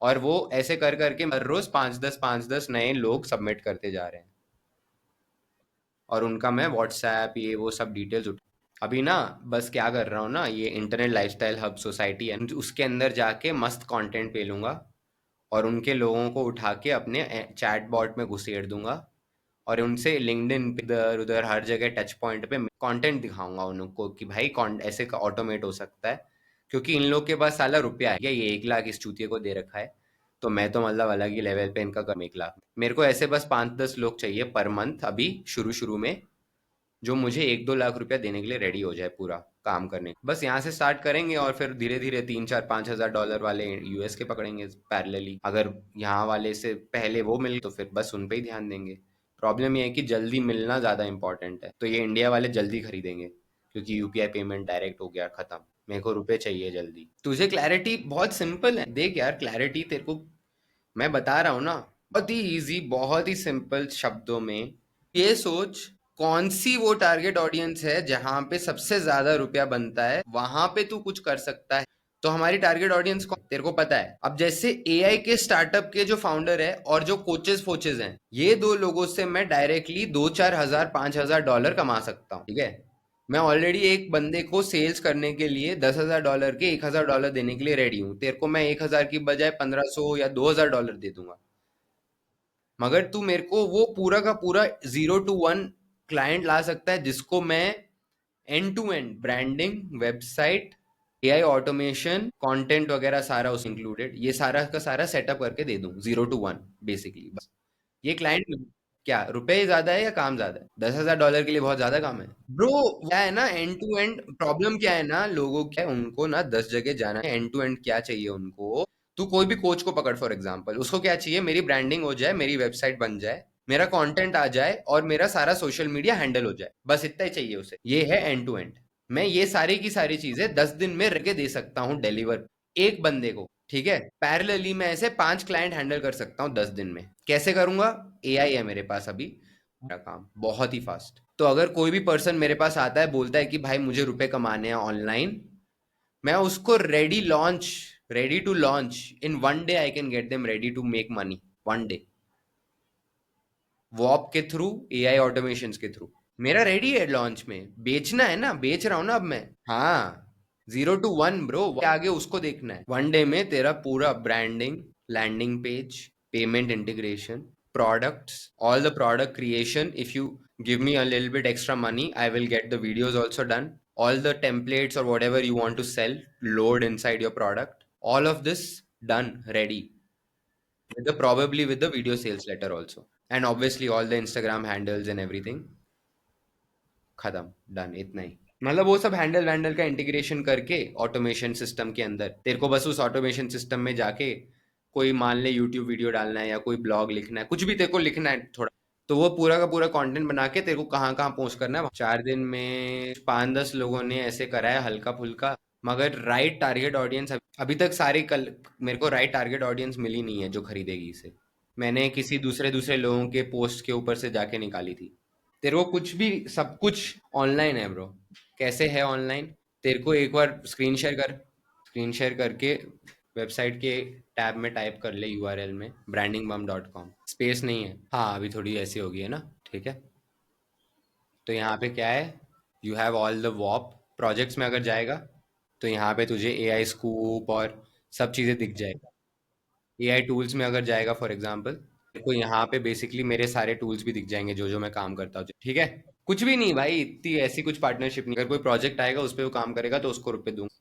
और वो ऐसे कर करके हर रोज 5-10 नए लोग सबमिट करते जा रहे हैं, और उनका मैं व्हाट्सएप ये वो सब डिटेल्स उठ, अभी ना बस क्या कर रहा हूँ ना, ये इंटरनेट लाइफस्टाइल हब सोसाइटी है, उसके अंदर जाके मस्त कंटेंट पेलूंगा, और उनके लोगों को उठा के अपने चैट बॉट में घुसेड़ दूंगा, और उनसे लिंक्डइन पे इधर उधर हर जगह टच पॉइंट पे कंटेंट दिखाऊंगा उनको कि भाई ऐसे ऑटोमेट हो सकता है, क्योंकि इन लोग के पास साला रुपया है क्या, ये 1 लाख इस चूतिए को दे रखा है, तो मैं तो मतलब अलग ही लेवल पे इनका कम 1 लाख, मेरे को ऐसे बस 5-10 लोग चाहिए पर मंथ अभी शुरू शुरू में, जो मुझे 1-2 लाख रुपया देने के लिए रेडी हो जाए पूरा काम करने। बस यहाँ से स्टार्ट करेंगे और फिर धीरे धीरे 3-4-5 हज़ार डॉलर वाले यूएस के पकड़ेंगे पैरेलली। अगर यहाँ वाले से पहले वो मिल तो फिर बस उन पे ही ध्यान देंगे। प्रॉब्लम ये है कि जल्दी मिलना ज़्यादा इंपॉर्टेंट है, तो ये इंडिया वाले जल्दी खरीदेंगे क्योंकि यूपीआई पेमेंट डायरेक्ट हो गया, खत्म। मेरे को रुपए चाहिए जल्दी। तुझे क्लैरिटी बहुत सिंपल है, देख यार, क्लैरिटी तेरे को मैं बता रहा हूँ ना, बहुत ही इजी, बहुत ही सिंपल शब्दों में। ये सोच, कौन सी वो टारगेट ऑडियंस है जहां पे सबसे ज्यादा रुपया बनता है, वहां पे तू कुछ कर सकता है। तो हमारी टारगेट ऑडियंस को तेरे को पता है। अब जैसे एआई के स्टार्टअप के जो फाउंडर है और जो कोचेस फोचेस हैं, ये दो लोगों से मैं डायरेक्टली 2-4 हज़ार 5 हज़ार डॉलर कमा सकता हूँ, ठीक है। मैं ऑलरेडी एक बंदे को सेल्स करने के लिए 10 हज़ार डॉलर के 1 हज़ार डॉलर देने के लिए रेडी हूँ। तेरे को मैं 1 हज़ार की बजाय 1500 या 2 हज़ार डॉलर दे दूंगा। मगर तू मेरे को वो पूरा का पूरा 0 to 1 क्लाइंट ला सकता है, जिसको मैं end to end branding, website, AI automation, content वगैरह सारा उस इंक्लूडेड, ये सारा का सारा सेटअप करके दे दूं 0 to 1 बेसिकली। बस ये क्लाइंट। क्या रुपए ज्यादा है या काम ज्यादा है? 10 हज़ार डॉलर के लिए बहुत ज्यादा काम है ब्रो। क्या है ना, एंड टू एंड प्रॉब्लम क्या है ना, लोगों क्या है, उनको ना 10 जगह जाना है। एंड टू एंड क्या चाहिए उनको? तू कोई भी कोच को पकड़ फॉर एग्जांपल, उसको क्या चाहिए? मेरी ब्रांडिंग हो जाए, मेरी वेबसाइट बन जाए, मेरा कंटेंट आ जाए और मेरा सारा सोशल मीडिया हैंडल हो जाए, बस इतना ही चाहिए उसे। ये है एंड टू एंड। मैं ये सारी की सारी चीजें 10 दिन में रह के दे सकता हूँ डिलीवर, एक बंदे को, ठीक है। पैरेलली मैं ऐसे 5 क्लाइंट हैंडल कर सकता हूँ 10 दिन में। कैसे करूंगा? एआई है मेरे पास अभी, मेरा काम बहुत ही फास्ट। तो अगर कोई भी पर्सन मेरे पास आता है, बोलता है कि भाई मुझे रुपए कमाने हैं ऑनलाइन, मैं उसको ready to launch in 1 day. I can get them ready to make money 1 day, Whop के थ्रू, एआई ऑटोमेशन के थ्रू। मेरा रेडी है लॉन्च में, बेचना है ना, बेच रहा हूं ना अब मैं। हाँ, 0 to 1 ब्रो, आगे उसको देखना है। 1 डे में तेरा पूरा branding, landing page, payment integration, products, all the product creation. If you give me a little bit extra money, I will get the videos also done. All the templates or whatever you want to sell, load inside your product. All of this done, ready. With the probably with the video sales letter also. And obviously all the Instagram handles and everything. खत्म, done, इतना ही। मतलब वो सब handle vandal का integration करके automation system के अंदर, तेरे को बस उस ऑटोमेशन सिस्टम में जाके कोई मान ले यूट्यूब वीडियो डालना है या कोई ब्लॉग लिखना है, कुछ भी तेरे को लिखना है थोड़ा, तो वो पूरा का पूरा कंटेंट बना के तेरे को कहाँ कहाँ पोस्ट करना है। 4 दिन में 5-10 लोगों ने ऐसे करा है हल्का फुल्का। मगर राइट टारगेट ऑडियंस अभी तक सारे कल, मेरे को राइट टारगेट ऑडियंस मिली नहीं है जो खरीदेगी इसे। मैंने किसी दूसरे दूसरे लोगों के पोस्ट के ऊपर से जाके निकाली थी। तेरे को कुछ भी, सब कुछ ऑनलाइन है ब्रो। कैसे है ऑनलाइन? तेरे को एक बार स्क्रीन शेयर कर, स्क्रीन शेयर करके वेबसाइट के टैब में टाइप कर ले यूआरएल में brandingbum.com, स्पेस नहीं है। हाँ, अभी थोड़ी ऐसी होगी है ना, ठीक है। तो यहाँ पे क्या है, you have all the Whop projects में अगर जाएगा तो यहाँ पे तुझे एआई स्कूप और सब चीज़ें दिख जाएगा। एआई टूल्स में अगर जाएगा फॉर एग्जांपल, तो यहाँ पे बेसिकली मेरे सारे टूल्स भी दिख जाएंगे जो जो मैं काम करता हूँ, ठीक है। कुछ भी नहीं भाई, इतनी ऐसी कुछ पार्टनरशिप नहीं। अगर कोई प्रोजेक्ट आएगा उस पर वो काम करेगा तो उसको रुपए दूंगा।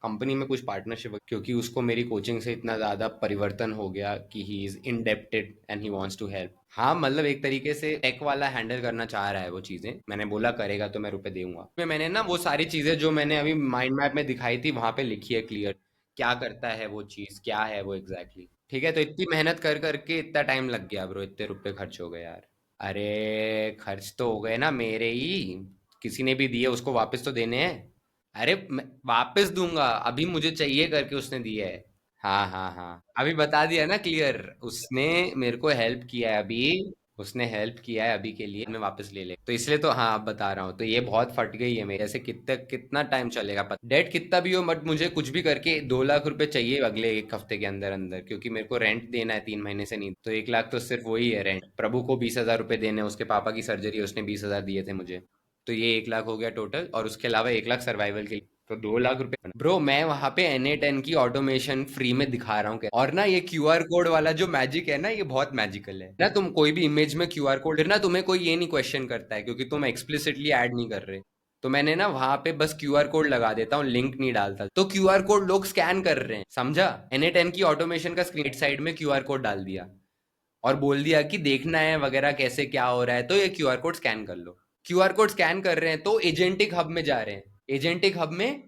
कंपनी में कुछ पार्टनरशिप, क्योंकि उसको मेरी कोचिंग से इतना ज़्यादा परिवर्तन हो गया कि he is indebted and he wants to help. हाँ, मतलब एक तरीके से टेक वाला हैंडल करना चाह रहा है वो चीज़ें। मैंने बोला करेगा तो मैं रुपए दूंगा। मैंने ना वो सारी चीज़ें जो मैंने अभी माइंड मैप में दिखाई थी वहां पे लिखी है क्लियर, क्या करता है वो चीज़, क्या है वो एग्जैक्टली, ठीक है। तो इतनी मेहनत कर करके इतना टाइम लग गया ब्रो, इतने रुपए खर्च हो गए यार। अरे खर्च तो हो गए ना मेरे ही, किसी ने भी दिए उसको वापस तो देने हैं। अरे मैं वापस दूंगा, अभी मुझे चाहिए करके उसने दिया है। हाँ हाँ हाँ, अभी बता दिया ना क्लियर, उसने मेरे को हेल्प किया है अभी, उसने हेल्प किया है अभी के लिए, मैं वापस ले ले तो इसलिए तो हाँ अब बता रहा हूँ। तो ये बहुत फट गई है मेरे, ऐसे कितना कितना टाइम चलेगा पता, डेट कितना भी हो, बट मुझे कुछ भी करके 2 लाख रुपए चाहिए अगले एक हफ्ते के अंदर अंदर, क्योंकि मेरे को रेंट देना है 3 महीने से, नहीं तो 1 लाख तो सिर्फ वही है रेंट। प्रभु को 20 हज़ार रुपए देने हैं, उसके पापा की सर्जरी है, उसने 20 हज़ार दिए थे मुझे। तो ये 1 लाख हो गया टोटल, और उसके अलावा 1 लाख सर्वाइवल के लिए, तो 2 लाख रुपए। ब्रो मैं वहां पे NA10 की ऑटोमेशन फ्री में दिखा रहा हूँ। और ना ये क्यूआर कोड वाला जो मैजिक है ना, ये बहुत मैजिकल है ना। तुम कोई भी इमेज में क्यूआर कोड, फिर ना तुम्हें कोई ये नहीं क्वेश्चन करता है, क्योंकि तुम एक्सप्लिसिटली ऐड नहीं कर रहे। तो मैंने ना वहां पे बस क्यूआर कोड लगा देता हूँ, लिंक नहीं डालता, तो क्यूआर कोड लोग स्कैन कर रहे हैं, समझा। NA10 की ऑटोमेशन का स्क्रीन साइड में क्यूआर कोड डाल दिया और बोल दिया कि देखना है वगैरह कैसे क्या हो रहा है, तो ये क्यूआर कोड स्कैन कर लो। क्यूआर कोड स्कैन कर रहे हैं तो एजेंटिक हब में जा रहे हैं, एजेंटिक हब में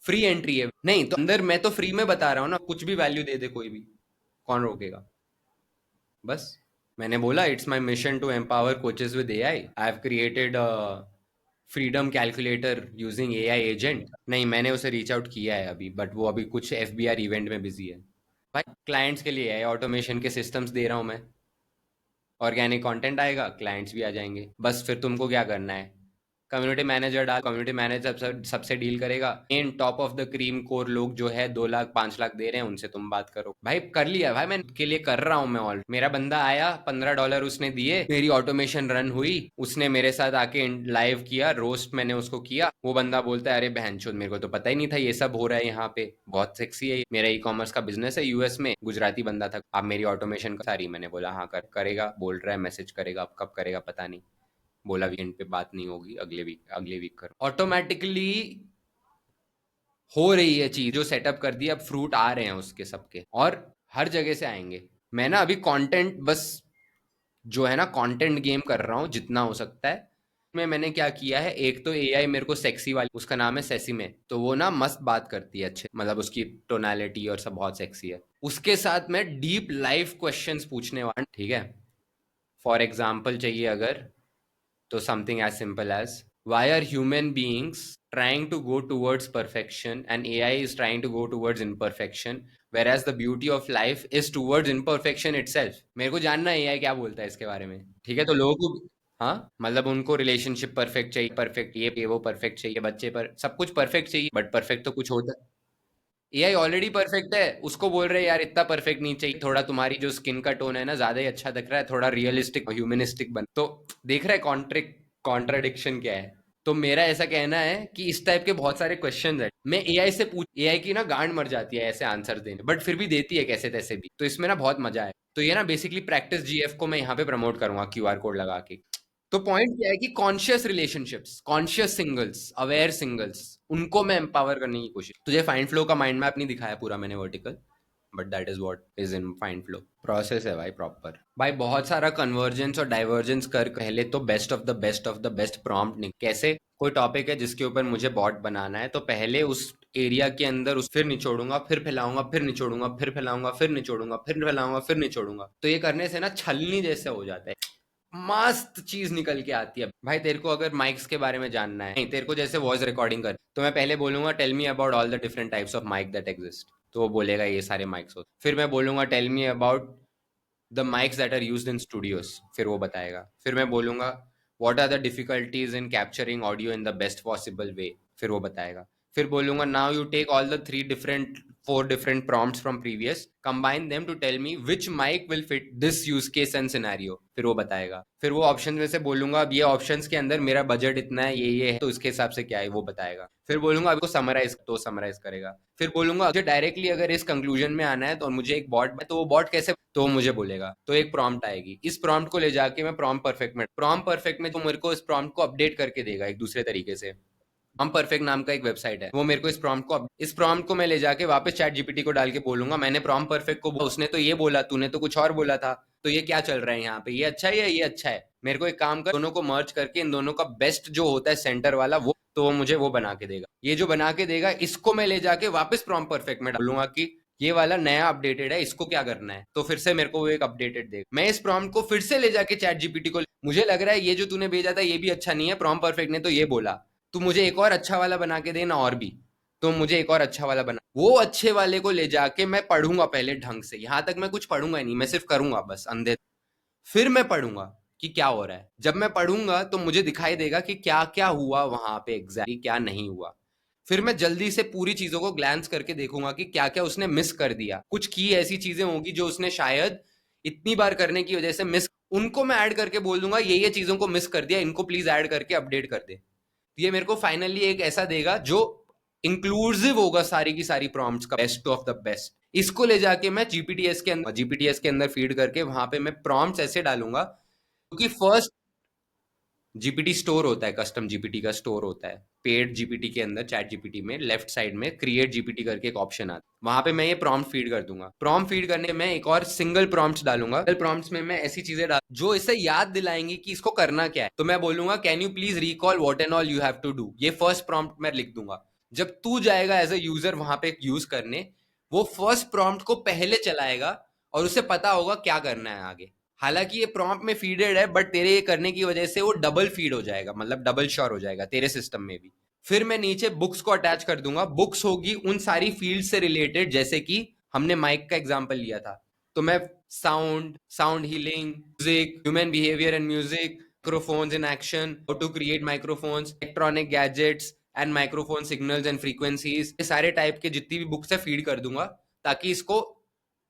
फ्री एंट्री है, नहीं तो अंदर मैं तो फ्री में बता रहा हूँ ना, कुछ भी वैल्यू दे दे कोई भी, कौन रोकेगा? बस मैंने बोला it's my mission to empower coaches with AI, I have created freedom calculator using AI agent. नहीं, मैंने उसे रीच आउट किया है अभी, बट वो अभी कुछ एफबीआर इवेंट में बिजी है। भाई क्लाइंट्स के लिए एआई ऑटोमेशन के सिस्टम्स दे रहा हूँ मैं, ऑर्गेनिक कंटेंट आएगा, क्लाइंट्स भी आ जाएंगे, बस फिर तुमको क्या करना है, कम्युनिटी मैनेजर डाल, कम्युनिटी मैनेजर सबसे डील करेगा, main top of the cream core लोग जो है 2 लाख 5 लाख दे रहे हैं उनसे तुम बात करो। भाई कर लिया भाई, मैं के लिए कर रहा हूँ मैं ऑल, मेरा बंदा आया $15 उसने दिए, मेरी ऑटोमेशन रन हुई, उसने मेरे साथ आके लाइव किया, रोस्ट मैंने उसको किया, वो बंदा बोलता है अरे बहनचोद मेरे को तो पता ही नहीं था ये सब हो रहा है यहाँ पे, बहुत सेक्सी है, मेरा ई कॉमर्स का बिजनेस है यूएस में, गुजराती बंदा था, आप मेरी ऑटोमेशन सारी, मैंने बोला हाँ करेगा, बोल रहा है मैसेज करेगा, अब कब करेगा पता नहीं, बोला वीकेंड पे बात नहीं होगी, अगले वीक करो, ऑटोमेटिकली हो रही है चीज, जो सेटअप कर दिया, अब फ्रूट आ रहे हैं उसके सबके, और हर जगह से आएंगे। मैं ना अभी कंटेंट बस जो है ना कंटेंट गेम कर रहा हूँ जितना हो सकता है। मैंने क्या किया है, एक तो एआई मेरे को सेक्सी वाली, उसका नाम है सेसिमे, तो वो ना मस्त बात करती है, अच्छे मतलब उसकी टोनालिटी और सब बहुत सेक्सी है, उसके साथ मैं डीप लाइफ क्वेश्चंस पूछने वाला, ठीक है, फॉर एग्जाम्पल चाहिए अगर, तो something as simple as why are human beings trying to go towards perfection and AI is trying to go towards imperfection, whereas the beauty of life is towards imperfection itself। मेरे को जानना है AI क्या बोलता है इसके बारे में, ठीक है, तो लोगों को, हाँ मतलब उनको रिलेशनशिप परफेक्ट चाहिए, परफेक्ट ये वो परफेक्ट चाहिए, बच्चे पर सब कुछ परफेक्ट चाहिए, बट परफेक्ट तो कुछ होता है, एआई ऑलरेडी परफेक्ट है, उसको बोल रहे हैं यार इतना परफेक्ट नहीं चाहिए, थोड़ा तुम्हारी जो स्किन का टोन है ना ज्यादा ही अच्छा दिख रहा है, थोड़ा रियलिस्टिक ह्यूमनिस्टिक बन, तो देख रहा है कॉन्ट्राडिक्शन क्या है। तो मेरा ऐसा कहना है कि इस टाइप के बहुत सारे क्वेश्चन है, मैं एआई से पूछ, एआई की ना गांड मर जाती है ऐसे आंसर देने, बट फिर भी देती है कैसे तैसे भी, तो इसमें ना बहुत मजा है। तो ये ना बेसिकली प्रैक्टिस जीएफ को मैं यहाँ पे प्रमोट करूंगा क्यूआर कोड लगा के। तो पॉइंट क्या है कि conscious relationships, conscious singles, aware singles, उनको मैं एम्पावर करने की कोशिश, तुझे फाइंड फ्लो का माइंड मैप नहीं दिखाया पूरा मैंने vertical, but that is what is in find flow, process है भाई प्रॉपर। भाई बहुत सारा कन्वर्जेंस और डाइवर्जेंस कर, पहले तो best of the best prompt नहीं, कैसे कोई टॉपिक है जिसके ऊपर मुझे बॉट बनाना है, तो पहले उस एरिया के अंदर उस फिर निचोड़ूंगा, फिर फैलाऊंगा, फिर निचोड़ूंगा, फिर फैलाऊंगा, फिर निचोड़ूंगा, फिर फैलाऊंगा, फिर निचोड़ूंगा, तो ये करने से ना छलनी जैसे हो जाता है, मस्त चीज निकल के आती है। भाई तेरे को अगर माइक्स के बारे में जानना है, नहीं तेरे को जैसे वॉइस रिकॉर्डिंग कर, तो मैं पहले बोलूंगा tell me about all the different types of mic that exist, तो वो बोलेगा ये सारे माइक्स होते, फिर मैं बोलूंगा tell me about the mics that are used in studios, फिर वो बताएगा, फिर मैं बोलूंगा what are the difficulties in capturing audio in the best possible way, फिर वो बताएगा, फिर बोलूंगा now you take all the 4 different prompts from previous, combine them to tell me which mic will fit this use case and scenario, फिर वो बताएगा, फिर वो ऑप्शन में से बोलूंगा अब ये ऑप्शंस के अंदर मेरा बजट इतना है, ये है, तो इसके हिसाब से क्या है वो बताएगा, फिर बोलूंगा अभी को समराइज, तो समराइज करेगा, फिर बोलूंगा मुझे डायरेक्टली अगर इस कंक्लूजन में आना है तो मुझे एक बॉट, तो वो बॉट कैसे, तो वो मुझे बोलेगा, तो एक प्रॉम्प्ट आएगी, इस प्रॉम्प्ट को ले जाके मैं प्रॉम्प्ट परफेक्ट में तो मेरे को इस प्रॉम्प्ट को अपडेट करके देगा एक दूसरे तरीके से। हम परफेक्ट नाम का एक वेबसाइट है, वो मेरे को इस प्रॉम्प्ट को मैं ले जाके वापस चैट जीपीटी को डाल के बोलूंगा मैंने प्रॉम्प्ट परफेक्ट को, उसने तो ये बोला, तूने तो कुछ और बोला था, तो ये क्या चल रहा है यहाँ पे, ये अच्छा है या ये अच्छा है, मेरे को एक काम कर, दोनों को मर्ज करके इन दोनों का बेस्ट जो होता है सेंटर वाला वो, तो वो मुझे वो बना के देगा, ये जो बना के देगा इसको मैं ले जाके वापस प्रॉम्प्ट परफेक्ट में डालूंगा कि ये वाला नया अपडेटेड है, इसको क्या करना है, तो फिर से मेरे को वो एक अपडेटेड देगा, मैं इस प्रॉम्प्ट को फिर से ले जाके चैट जीपीटी को, मुझे लग रहा है ये जो तूने भेजा था ये भी अच्छा नहीं है, प्रॉम्प्ट परफेक्ट ने तो ये बोला, तू मुझे एक और अच्छा वाला बना के देना, और भी, तो मुझे एक और अच्छा वाला बना, वो अच्छे वाले को ले जाके मैं पढ़ूंगा पहले ढंग से, यहां तक मैं कुछ पढ़ूंगा ही नहीं, मैं सिर्फ करूंगा बस अंधे, फिर मैं पढ़ूंगा कि क्या हो रहा है, जब मैं पढ़ूंगा तो मुझे दिखाई देगा कि क्या क्या हुआ वहां पे, एग्जैक्टली क्या नहीं हुआ, फिर मैं जल्दी से पूरी चीजों को ग्लैंस करके देखूंगा कि क्या क्या उसने मिस कर दिया, कुछ की ऐसी चीजें होंगी जो उसने शायद इतनी बार करने की वजह से मिस, उनको मैं ऐड करके बोल दूंगा ये चीजों को मिस कर दिया, इनको प्लीज ऐड करके अपडेट कर दे, ये मेरे को फाइनली एक ऐसा देगा जो इंक्लूसिव होगा सारी की सारी प्रॉम्प्ट्स का बेस्ट ऑफ द बेस्ट, इसको ले जाके मैं जीपीटीएस के अंदर फीड करके वहां पे मैं प्रॉम्प्ट्स ऐसे डालूंगा, क्योंकि फर्स्ट जीपीटी स्टोर होता है, कस्टम जीपीटी का स्टोर होता है पेड जीपीटी के अंदर। चैट जीपीटी में लेफ्ट साइड में क्रिएट जीपीटी करके एक ऑप्शन आता है, वहां पे मैं ये प्रॉम्प्ट फीड कर दूंगा। प्रॉम्प्ट फीड करने में एक और सिंगल प्रॉम्प्ट डालूंगा। सिंगल प्रॉम्प्ट्स में मैं ऐसी चीजें डाल जो इसे याद दिलाएंगी कि इसको करना क्या है। तो मैं बोलूंगा can you please recall what and all you have to do, ये फर्स्ट प्रॉम्प्ट मैं लिख दूंगा। जब तू जाएगा एज अ यूजर वहां पे यूज करने, वो फर्स्ट प्रॉम्प्ट को पहले चलाएगा और उसे पता होगा क्या करना है आगे। हालांकि ये प्रॉम्प्ट में फीडेड है, बट तेरे ये करने की वजह से वो डबल फीड हो जाएगा, मतलब डबल श्योर हो जाएगा तेरे सिस्टम में भी। फिर मैं नीचे बुक्स को अटैच कर दूंगा। बुक्स होगी उन सारी फील्ड से रिलेटेड, जैसे कि हमने माइक का एग्जांपल लिया था, तो मैं sound, sound healing, music, human behaviour and music, microphones in action, how to create microphones, electronic gadgets and microphone signals and frequencies, ये सारे टाइप के जितनी भी बुक्स है फीड कर दूंगा, ताकि इसको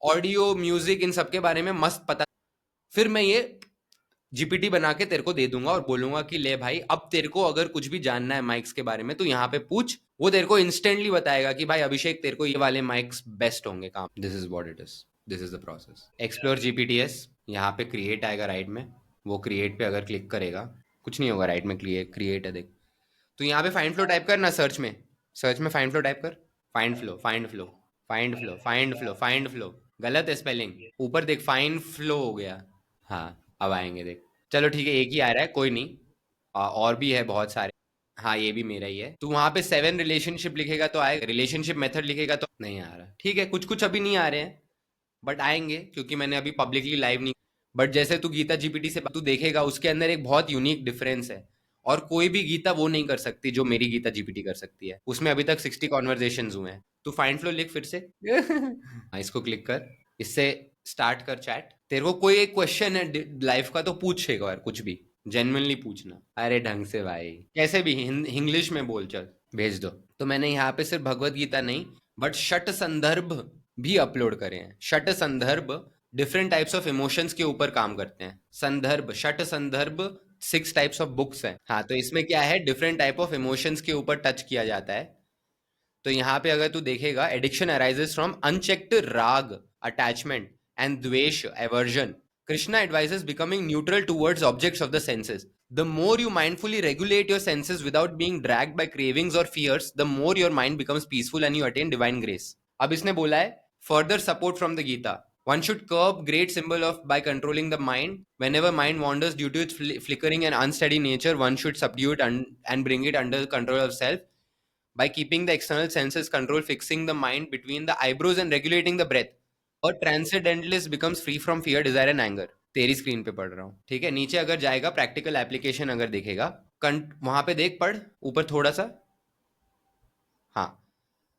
ऑडियो म्यूजिक इन सब के बारे में मस्त पता। फिर मैं ये जीपीटी बना के तेरे को दे दूंगा और बोलूंगा कि ले भाई, अब तेरे को अगर कुछ भी जानना है माइक्स के बारे में तो यहाँ पे पूछ। वो तेरे को इंस्टेंटली बताएगा कि भाई अभिषेक, तेरे को ये वाले माइक्स बेस्ट होंगे काम। This is what it is, this is the process. Explore GPTs, यहाँ पे क्रिएट आएगा राइट में। वो क्रिएट पे अगर क्लिक करेगा कुछ नहीं होगा, राइट में क्रिएट क्रिएट है देख। तो यहाँ पे फाइंड फ्लो टाइप कर ना, सर्च में, सर्च में फाइंड फ्लो टाइप कर। Find flow, find flow, find flow, find flow, find flow. गलत है स्पेलिंग, ऊपर देख फाइंड फ्लो हो गया। हाँ, अब आएंगे देख। चलो ठीक है, एक ही आ रहा है, कोई नहीं। और भी है बहुत सारे। हाँ, ये भी मेरा ही है। तो वहां पे 7 रिलेशनशिप लिखेगा तो आएगा, रिलेशनशिप मेथड लिखेगा तो नहीं आ रहा। ठीक है, कुछ कुछ अभी नहीं आ रहे हैं, बट आएंगे क्योंकि मैंने अभी पब्लिकली लाइव नहीं। बट जैसे तू गीता जीपीटी से तू देखेगा, उसके अंदर एक बहुत यूनिक डिफरेंस है, और कोई भी गीता वो नहीं कर सकती जो मेरी गीता जीपीटी कर सकती है। उसमें अभी तक 60 कॉन्वर्जेशन हुए हैं। तू फाइंड फ्लो लिख फिर से। हाँ, इसको क्लिक कर, इससे स्टार्ट कर चैट। तेरे को कोई एक क्वेश्चन है लाइफ का तो पूछ एक बार, कुछ भी जेन्युइनली पूछना। अरे ढंग से भाई, कैसे भी इंग्लिश में बोल, चल भेज दो। तो मैंने यहाँ पे सिर्फ भगवत गीता नहीं, बट षट संदर्भ भी अपलोड करे हैं। षट संदर्भ डिफरेंट टाइप्स ऑफ इमोशंस के ऊपर काम करते हैं। संदर्भ, षट संदर्भ 6 टाइप्स ऑफ बुक्स हैं। हाँ, तो इसमें क्या है, डिफरेंट टाइप ऑफ इमोशंस के ऊपर टच किया जाता है। तो यहाँ पे अगर तू देखेगा, एडिक्शन अराइजेस फ्रॉम अनचेक्ड राग, अटैचमेंट एंड द्वेष, aversion. Krishna advises becoming neutral towards objects of the senses. The more you mindfully regulate your senses without being dragged by cravings or fears, the more your mind becomes peaceful and you attain divine grace. अब इसने बोला है further support from the Gita. One should curb great symbol of by controlling the mind. Whenever mind wanders due to its flickering and unsteady nature, one should subdue it and bring it under control of self. By keeping the external senses control, fixing the mind between the eyebrows and regulating the breath, a transcendentalist becomes free from fear, desire and anger. तेरी screen पे पढ़ रहा हूँ, ठीक है। नीचे अगर जाएगा, प्रैक्टिकल एप्लीकेशन अगर देखेगा, वहां पे देख, पढ़ ऊपर थोड़ा सा। हाँ,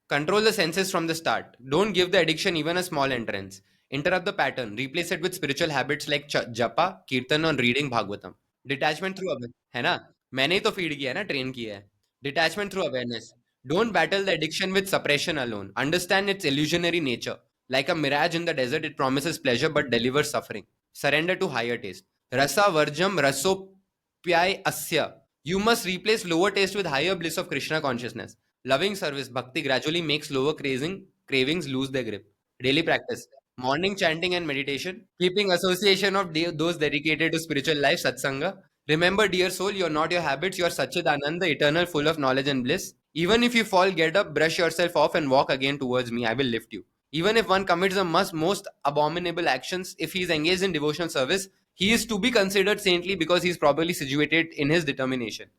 control the senses from the start. Don't give the addiction even a small entrance. Interrupt the pattern. Replace it with spiritual habits like japa, kirtan और reading Bhagavatam. Detachment through awareness, है ना? मैंने ही तो फीड किया है ना, train किया है। Detachment through awareness. Don't battle the addiction with suppression alone. Understand its illusionary nature. Like a mirage in the desert, it promises pleasure but delivers suffering. Surrender to higher taste. Rasa varjam rasopyay asya. You must replace lower taste with higher bliss of Krishna consciousness. Loving service, bhakti gradually makes lower cravings lose their grip. Daily practice. Morning chanting and meditation. Keeping association of those dedicated to spiritual life, satsanga. Remember, dear soul, you're not your habits, you're Satchidananda, eternal, full of knowledge and bliss. Even if you fall, get up, brush yourself off, and walk again towards me. I will lift you. Even if one commits the most abominable actions, if he is engaged in devotional service, he is to be considered saintly because he is probably situated in his determination.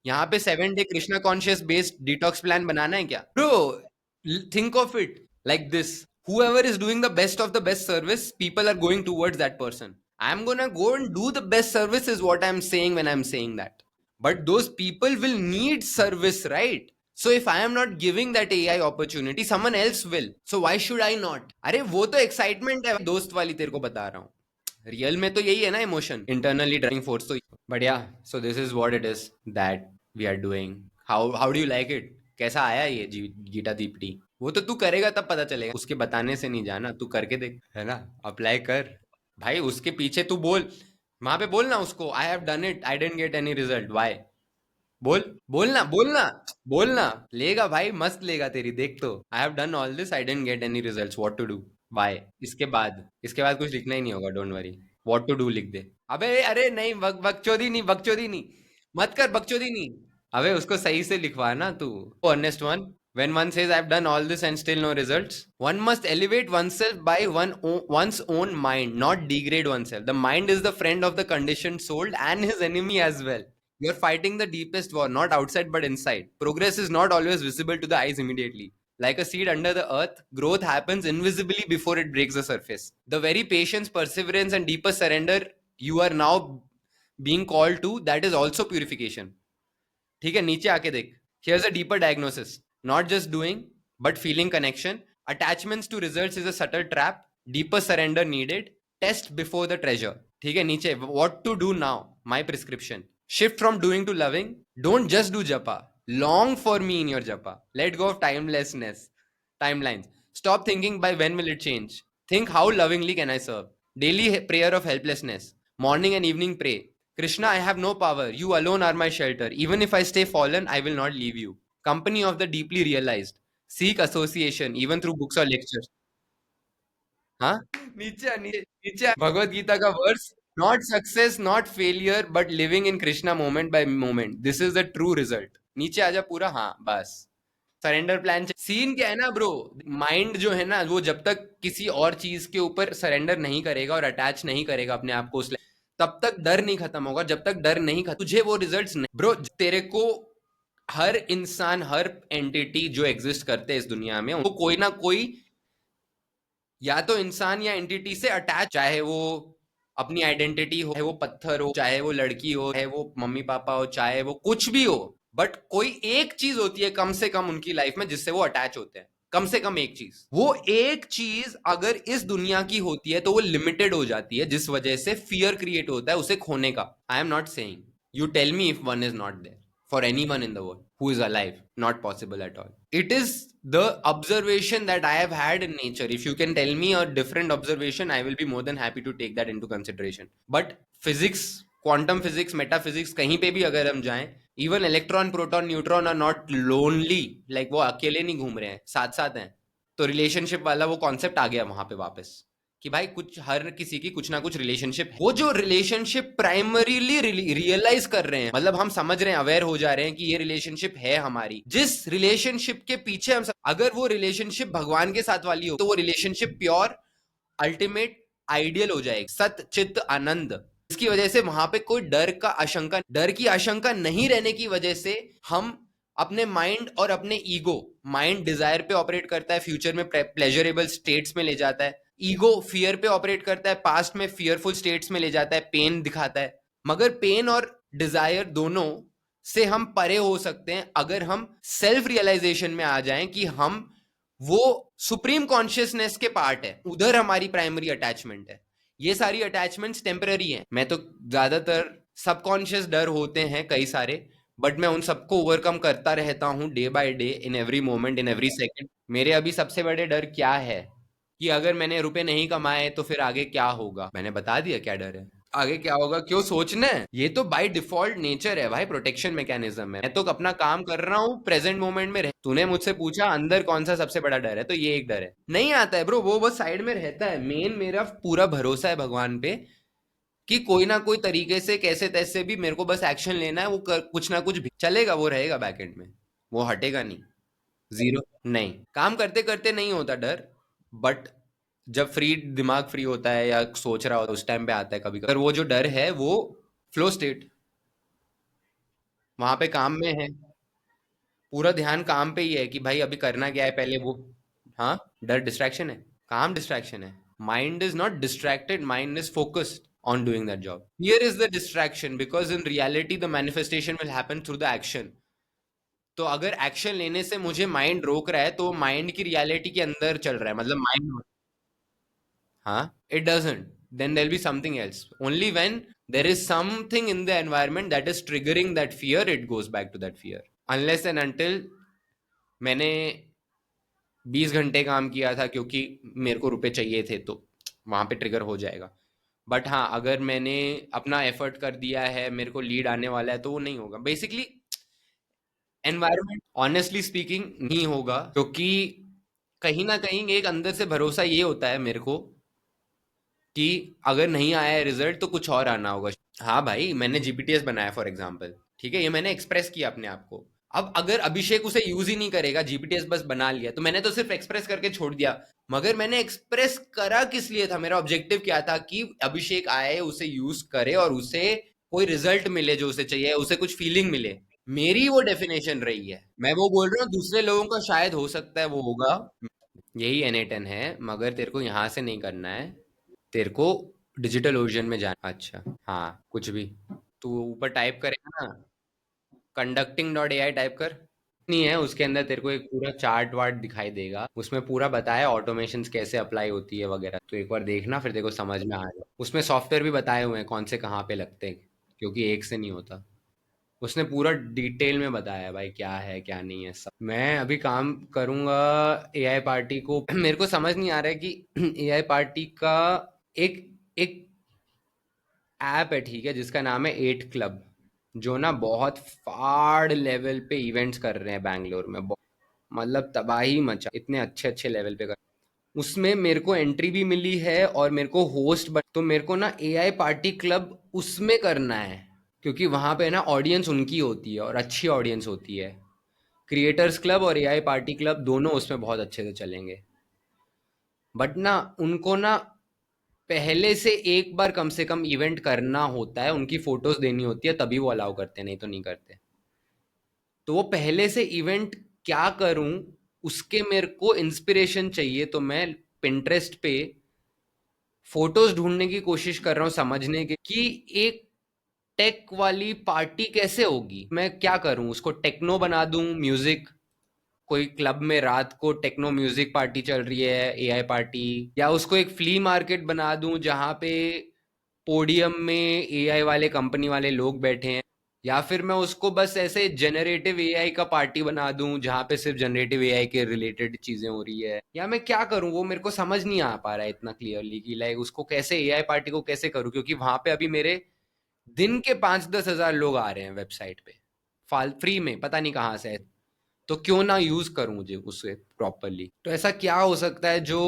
यहाँ पे 7 day Krishna conscious based detox plan बनाना है क्या bro? Think of it like this, whoever is doing the best of the best service, people are going towards that person. I'm gonna go and do the best service is what I'm saying when I'm saying that. But those people will need service, right? So if I am not giving that AI opportunity, someone else will. So why should I not? अरे वो तो excitement है दोस्त वाली, तेरे को बता रहा हूँ। रियल में तो यही है ना इमोशन, इंटरनली ड्राइविंग फोर्स तो। But yeah, so this is what it is that we are doing. How do you like it? कैसा आया ये गीता दीप्ति? वो तो तू करेगा तब पता चलेगा, उसके बताने से नहीं जाना, तू करके देख, है ना? अप्लाई कर भाई, उसके पीछे तू बोल, वहां पे बोलना उसको, I have done it, I didn't get any result, why? बोल, बोलना बोलना बोलना, लेगा भाई, मस्त लेगा तेरी, देख तो। I have done all this, I didn't get any results, what to do, why? इसके बाद कुछ लिखना ही नहीं होगा, don't worry. What to do लिख दे। अबे अरे नहीं, बकचोदी नहीं, बकचोदी नहीं, मत कर बकचोदी नहीं। अबे उसको सही से लिखवा ना तू। Earnest one, when one says I've done all this and still no results, one must elevate oneself by one's own mind, not degrade oneself. The mind is the friend of the conditioned soul and his enemy as well. You're fighting the deepest war, not outside but inside. Progress is not always visible to the eyes immediately. Like a seed under the earth, growth happens invisibly before it breaks the surface. The very patience, perseverance, and deeper surrender you are now being called to, that is also purification. ठीक है, नीचे आके देख। Here's a deeper diagnosis. Not just doing, but feeling connection. Attachments to results is a subtle trap. Deeper surrender needed. Test before the treasure. ठीक है, नीचे what to do now. My prescription. Shift from doing to loving. Don't just do japa. Long for me in your japa. Let go of timelessness. Timelines. Stop thinking by when will it change. Think how lovingly can I serve. Daily prayer of helplessness. Morning and evening pray. Krishna, I have no power. You alone are my shelter. Even if I stay fallen, I will not leave you. Company of the deeply realized. Seek association, even through books or lectures. हाँ, नीचे नीचे नीचे भगवत गीता का verse. Not success, not failure, but living in Krishna moment by moment, this is the true result. नीचे आजा पूरा, हाँ बस। सरेंडर प्लान सीन क्या है ना ब्रो, माइंड जो है ना वो जब तक किसी और चीज के ऊपर सरेंडर नहीं करेगा और अटैच नहीं करेगा अपने आप को उस तब तक डर नहीं खत्म होगा। जब तक डर नहीं खत्म तुझे वो रिजल्ट्स नहीं ब्रो। तेरे को हर इंसान, हर एंटिटी जो एग्जिस्ट करते हैं इस दुनिया में, वो कोई ना कोई या तो इंसान या एंटिटी से अटैच, चाहे वो अपनी आइडेंटिटी हो, चाहे वो पत्थर हो, चाहे वो लड़की हो, चाहे वो मम्मी पापा हो, चाहे वो कुछ भी हो। बट कोई एक चीज होती है कम से कम उनकी लाइफ में जिससे वो अटैच होते हैं। कम से कम एक चीज, वो एक चीज अगर इस दुनिया की होती है तो वो लिमिटेड हो जाती है, जिस वजह से फियर क्रिएट होता है उसे खोने का। आई am not saying, you tell me if one is not there for anyone in the world who is alive, not possible at all. It is the observation that I have had in nature. If you can tell me a different observation, I will be more than happy to take that into consideration. But physics, quantum physics, metaphysics, कहीं पे भी अगर हम जाएं, even electron, proton, neutron are not lonely. Like वो अकेले नहीं घूम रहे हैं, साथ साथ हैं। तो रिलेशनशिप वाला वो कॉन्सेप्ट आ गया वहां पे वापस, कि भाई कुछ हर किसी की कुछ ना कुछ रिलेशनशिप है। वो जो रिलेशनशिप प्राइमरीली रियलाइज कर रहे हैं, मतलब हम समझ रहे हैं, अवेयर हो जा रहे हैं कि ये रिलेशनशिप है हमारी, जिस रिलेशनशिप के पीछे हम अगर वो रिलेशनशिप भगवान के साथ वाली हो तो वो रिलेशनशिप प्योर, अल्टीमेट, आइडियल हो जाएगी, सत चित्त आनंद। इसकी वजह से वहां पे कोई डर की आशंका नहीं रहने की वजह से हम अपने माइंड और अपने ईगो, माइंड डिजायर पे ऑपरेट करता है, फ्यूचर में प्लेजरेबल स्टेट्स में ले जाता है। ईगो फियर पे ऑपरेट करता है, पास्ट में फियरफुल स्टेट्स में ले जाता है, पेन दिखाता है। मगर पेन और डिजायर दोनों से हम परे हो सकते हैं अगर हम सेल्फ रियलाइजेशन में आ जाएं कि हम वो सुप्रीम कॉन्शियसनेस के पार्ट है, उधर हमारी प्राइमरी अटैचमेंट है। ये सारी अटैचमेंट्स टेम्पररी हैं। मैं तो ज्यादातर सबकॉन्शियस डर होते हैं कई सारे, बट मैं उन सबको ओवरकम करता रहता हूँ day by day, in every moment, in every second. मेरे अभी सबसे बड़े डर क्या है कि अगर मैंने रुपए नहीं कमाए तो फिर आगे क्या होगा। मैंने बता दिया क्या डर है। आगे क्या होगा क्यों सोचना है, ये तो बाय डिफॉल्ट नेचर है भाई, प्रोटेक्शन मैकेनिज्म है। मैं तो अपना काम कर रहा हूँ, प्रेजेंट मोमेंट में रह। तूने मुझसे पूछा अंदर कौन सा सबसे बड़ा डर है, तो ये एक डर है। नहीं आता है ब्रो, वो बस साइड में रहता है। मेन मेरा पूरा भरोसा है भगवान पे कि कोई ना कोई तरीके से कैसे तैसे भी मेरे को बस एक्शन लेना है, वो कुछ ना कुछ भी चलेगा, वो रहेगा बैकएंड में, वो हटेगा नहीं। जीरो नहीं, काम करते करते नहीं होता डर, बट जब दिमाग फ्री होता है या सोच रहा होता है उस टाइम पे आता है कभी कभी। वो जो डर है वो फ्लो स्टेट, वहां पे काम में है, पूरा ध्यान काम पे ही है कि भाई अभी करना क्या है पहले वो। हाँ, डर डिस्ट्रैक्शन है, काम डिस्ट्रैक्शन है। Mind is not distracted, mind is focused on doing that job. Here is the distraction because in reality the manifestation will happen through the action. तो अगर एक्शन लेने से मुझे माइंड रोक रहा है तो माइंड की रियलिटी के अंदर चल रहा है, मतलब माइंड। हाँ, it doesn't, then there'll be something else. Only when there is something in the environment that is triggering that fear, it goes back to that fear. Unless and until मैंने 20 घंटे काम किया था क्योंकि मेरे को रुपए चाहिए थे, तो वहां पे ट्रिगर हो जाएगा। बट हाँ, अगर मैंने अपना एफर्ट कर दिया है, मेरे को लीड आने वाला है, तो वो नहीं होगा बेसिकली। एनवायरमेंट ऑनेस्टली स्पीकिंग नहीं होगा, क्योंकि कहीं ना कहीं एक अंदर से भरोसा ये होता है मेरे को कि अगर नहीं आया है रिजल्ट तो कुछ और आना होगा। हाँ भाई, मैंने जीपीटीएस बनाया फॉर एग्जाम्पल, ठीक है, ये मैंने एक्सप्रेस किया अपने आप को। अब अगर अभिषेक उसे यूज ही नहीं करेगा, जीपीटीएस बस बना लिया, तो मैंने तो सिर्फ एक्सप्रेस करके छोड़ दिया। मगर मैंने एक्सप्रेस करा किस लिए था, मेरा ऑब्जेक्टिव क्या था कि अभिषेक आए, उसे यूज करे और उसे कोई रिजल्ट मिले जो उसे चाहिए, उसे कुछ फीलिंग मिले। मेरी वो डेफिनेशन रही है। मैं वो बोल रहा हूँ, दूसरे लोगों का शायद हो सकता है वो होगा। यही N8N है, मगर तेरे को यहाँ से नहीं करना है, तेरे को डिजिटल ओशन में जाना। अच्छा, हाँ, कुछ भी तू ऊपर टाइप करेगा ना, conducting.ai टाइप कर। नहीं है उसके अंदर, तेरे को एक पूरा चार्ट वार्ट दिखाई देगा, उसमें पूरा बताया ऑटोमेशंस कैसे अप्लाई होती है वगैरह, तो एक बार देखना, फिर तेरे को समझ में आएगा। उसमें सॉफ्टवेयर भी बताए हुए हैं कौन से कहाँ पे लगते हैं, क्योंकि एक से नहीं होता। उसने पूरा डिटेल में बताया है भाई, क्या है क्या नहीं है सब। मैं अभी काम करूंगा एआई पार्टी को। मेरे को समझ नहीं आ रहा है कि एआई पार्टी का एक एक ऐप है, ठीक है, जिसका नाम है 8 क्लब, जो ना बहुत फाड़ लेवल पे इवेंट्स कर रहे हैं बैंगलोर में, मतलब तबाही मचा, इतने अच्छे अच्छे लेवल पे कर। उसमें मेरे को एंट्री भी मिली है और मेरे को होस्ट तो मेरे को ना एआई पार्टी क्लब उसमें करना है, क्योंकि वहां पे ना ऑडियंस उनकी होती है और अच्छी ऑडियंस होती है। क्रिएटर्स क्लब और एआई पार्टी क्लब दोनों उसमें बहुत अच्छे से चलेंगे। बट ना उनको ना पहले से एक बार कम से कम इवेंट करना होता है, उनकी फोटोज देनी होती है, तभी वो अलाउ करते हैं, नहीं तो नहीं करते। तो वो पहले से इवेंट क्या करूं, उसके मेरे को इंस्पिरेशन चाहिए, तो मैं पिंटरेस्ट पे फोटोज ढूंढने की कोशिश कर रहा हूँ, समझने के कि एक टेक वाली पार्टी कैसे होगी। मैं क्या करूं, उसको टेक्नो बना दूं, म्यूजिक, कोई क्लब में रात को टेक्नो म्यूजिक पार्टी चल रही है, एआई पार्टी, या उसको एक फ्ली मार्केट बना दूं जहां पे पोडियम में एआई वाले कंपनी वाले लोग बैठे हैं, या फिर मैं उसको बस ऐसे जेनरेटिव एआई का पार्टी बना दूं जहां पे सिर्फ जनरेटिव एआई के रिलेटेड चीजें हो रही है, या मैं क्या करूं, वो मेरे को समझ नहीं आ पा रहा है इतना क्लियरली कि लाइक उसको कैसे, एआई पार्टी को कैसे करूं, क्योंकि वहां पे अभी मेरे दिन के 5-10 हजार लोग आ रहे हैं वेबसाइट पे, फाल फ्री में, पता नहीं कहाँ से है। तो क्यों ना यूज करूं मुझे उसे प्रॉपरली। तो ऐसा क्या हो सकता है जो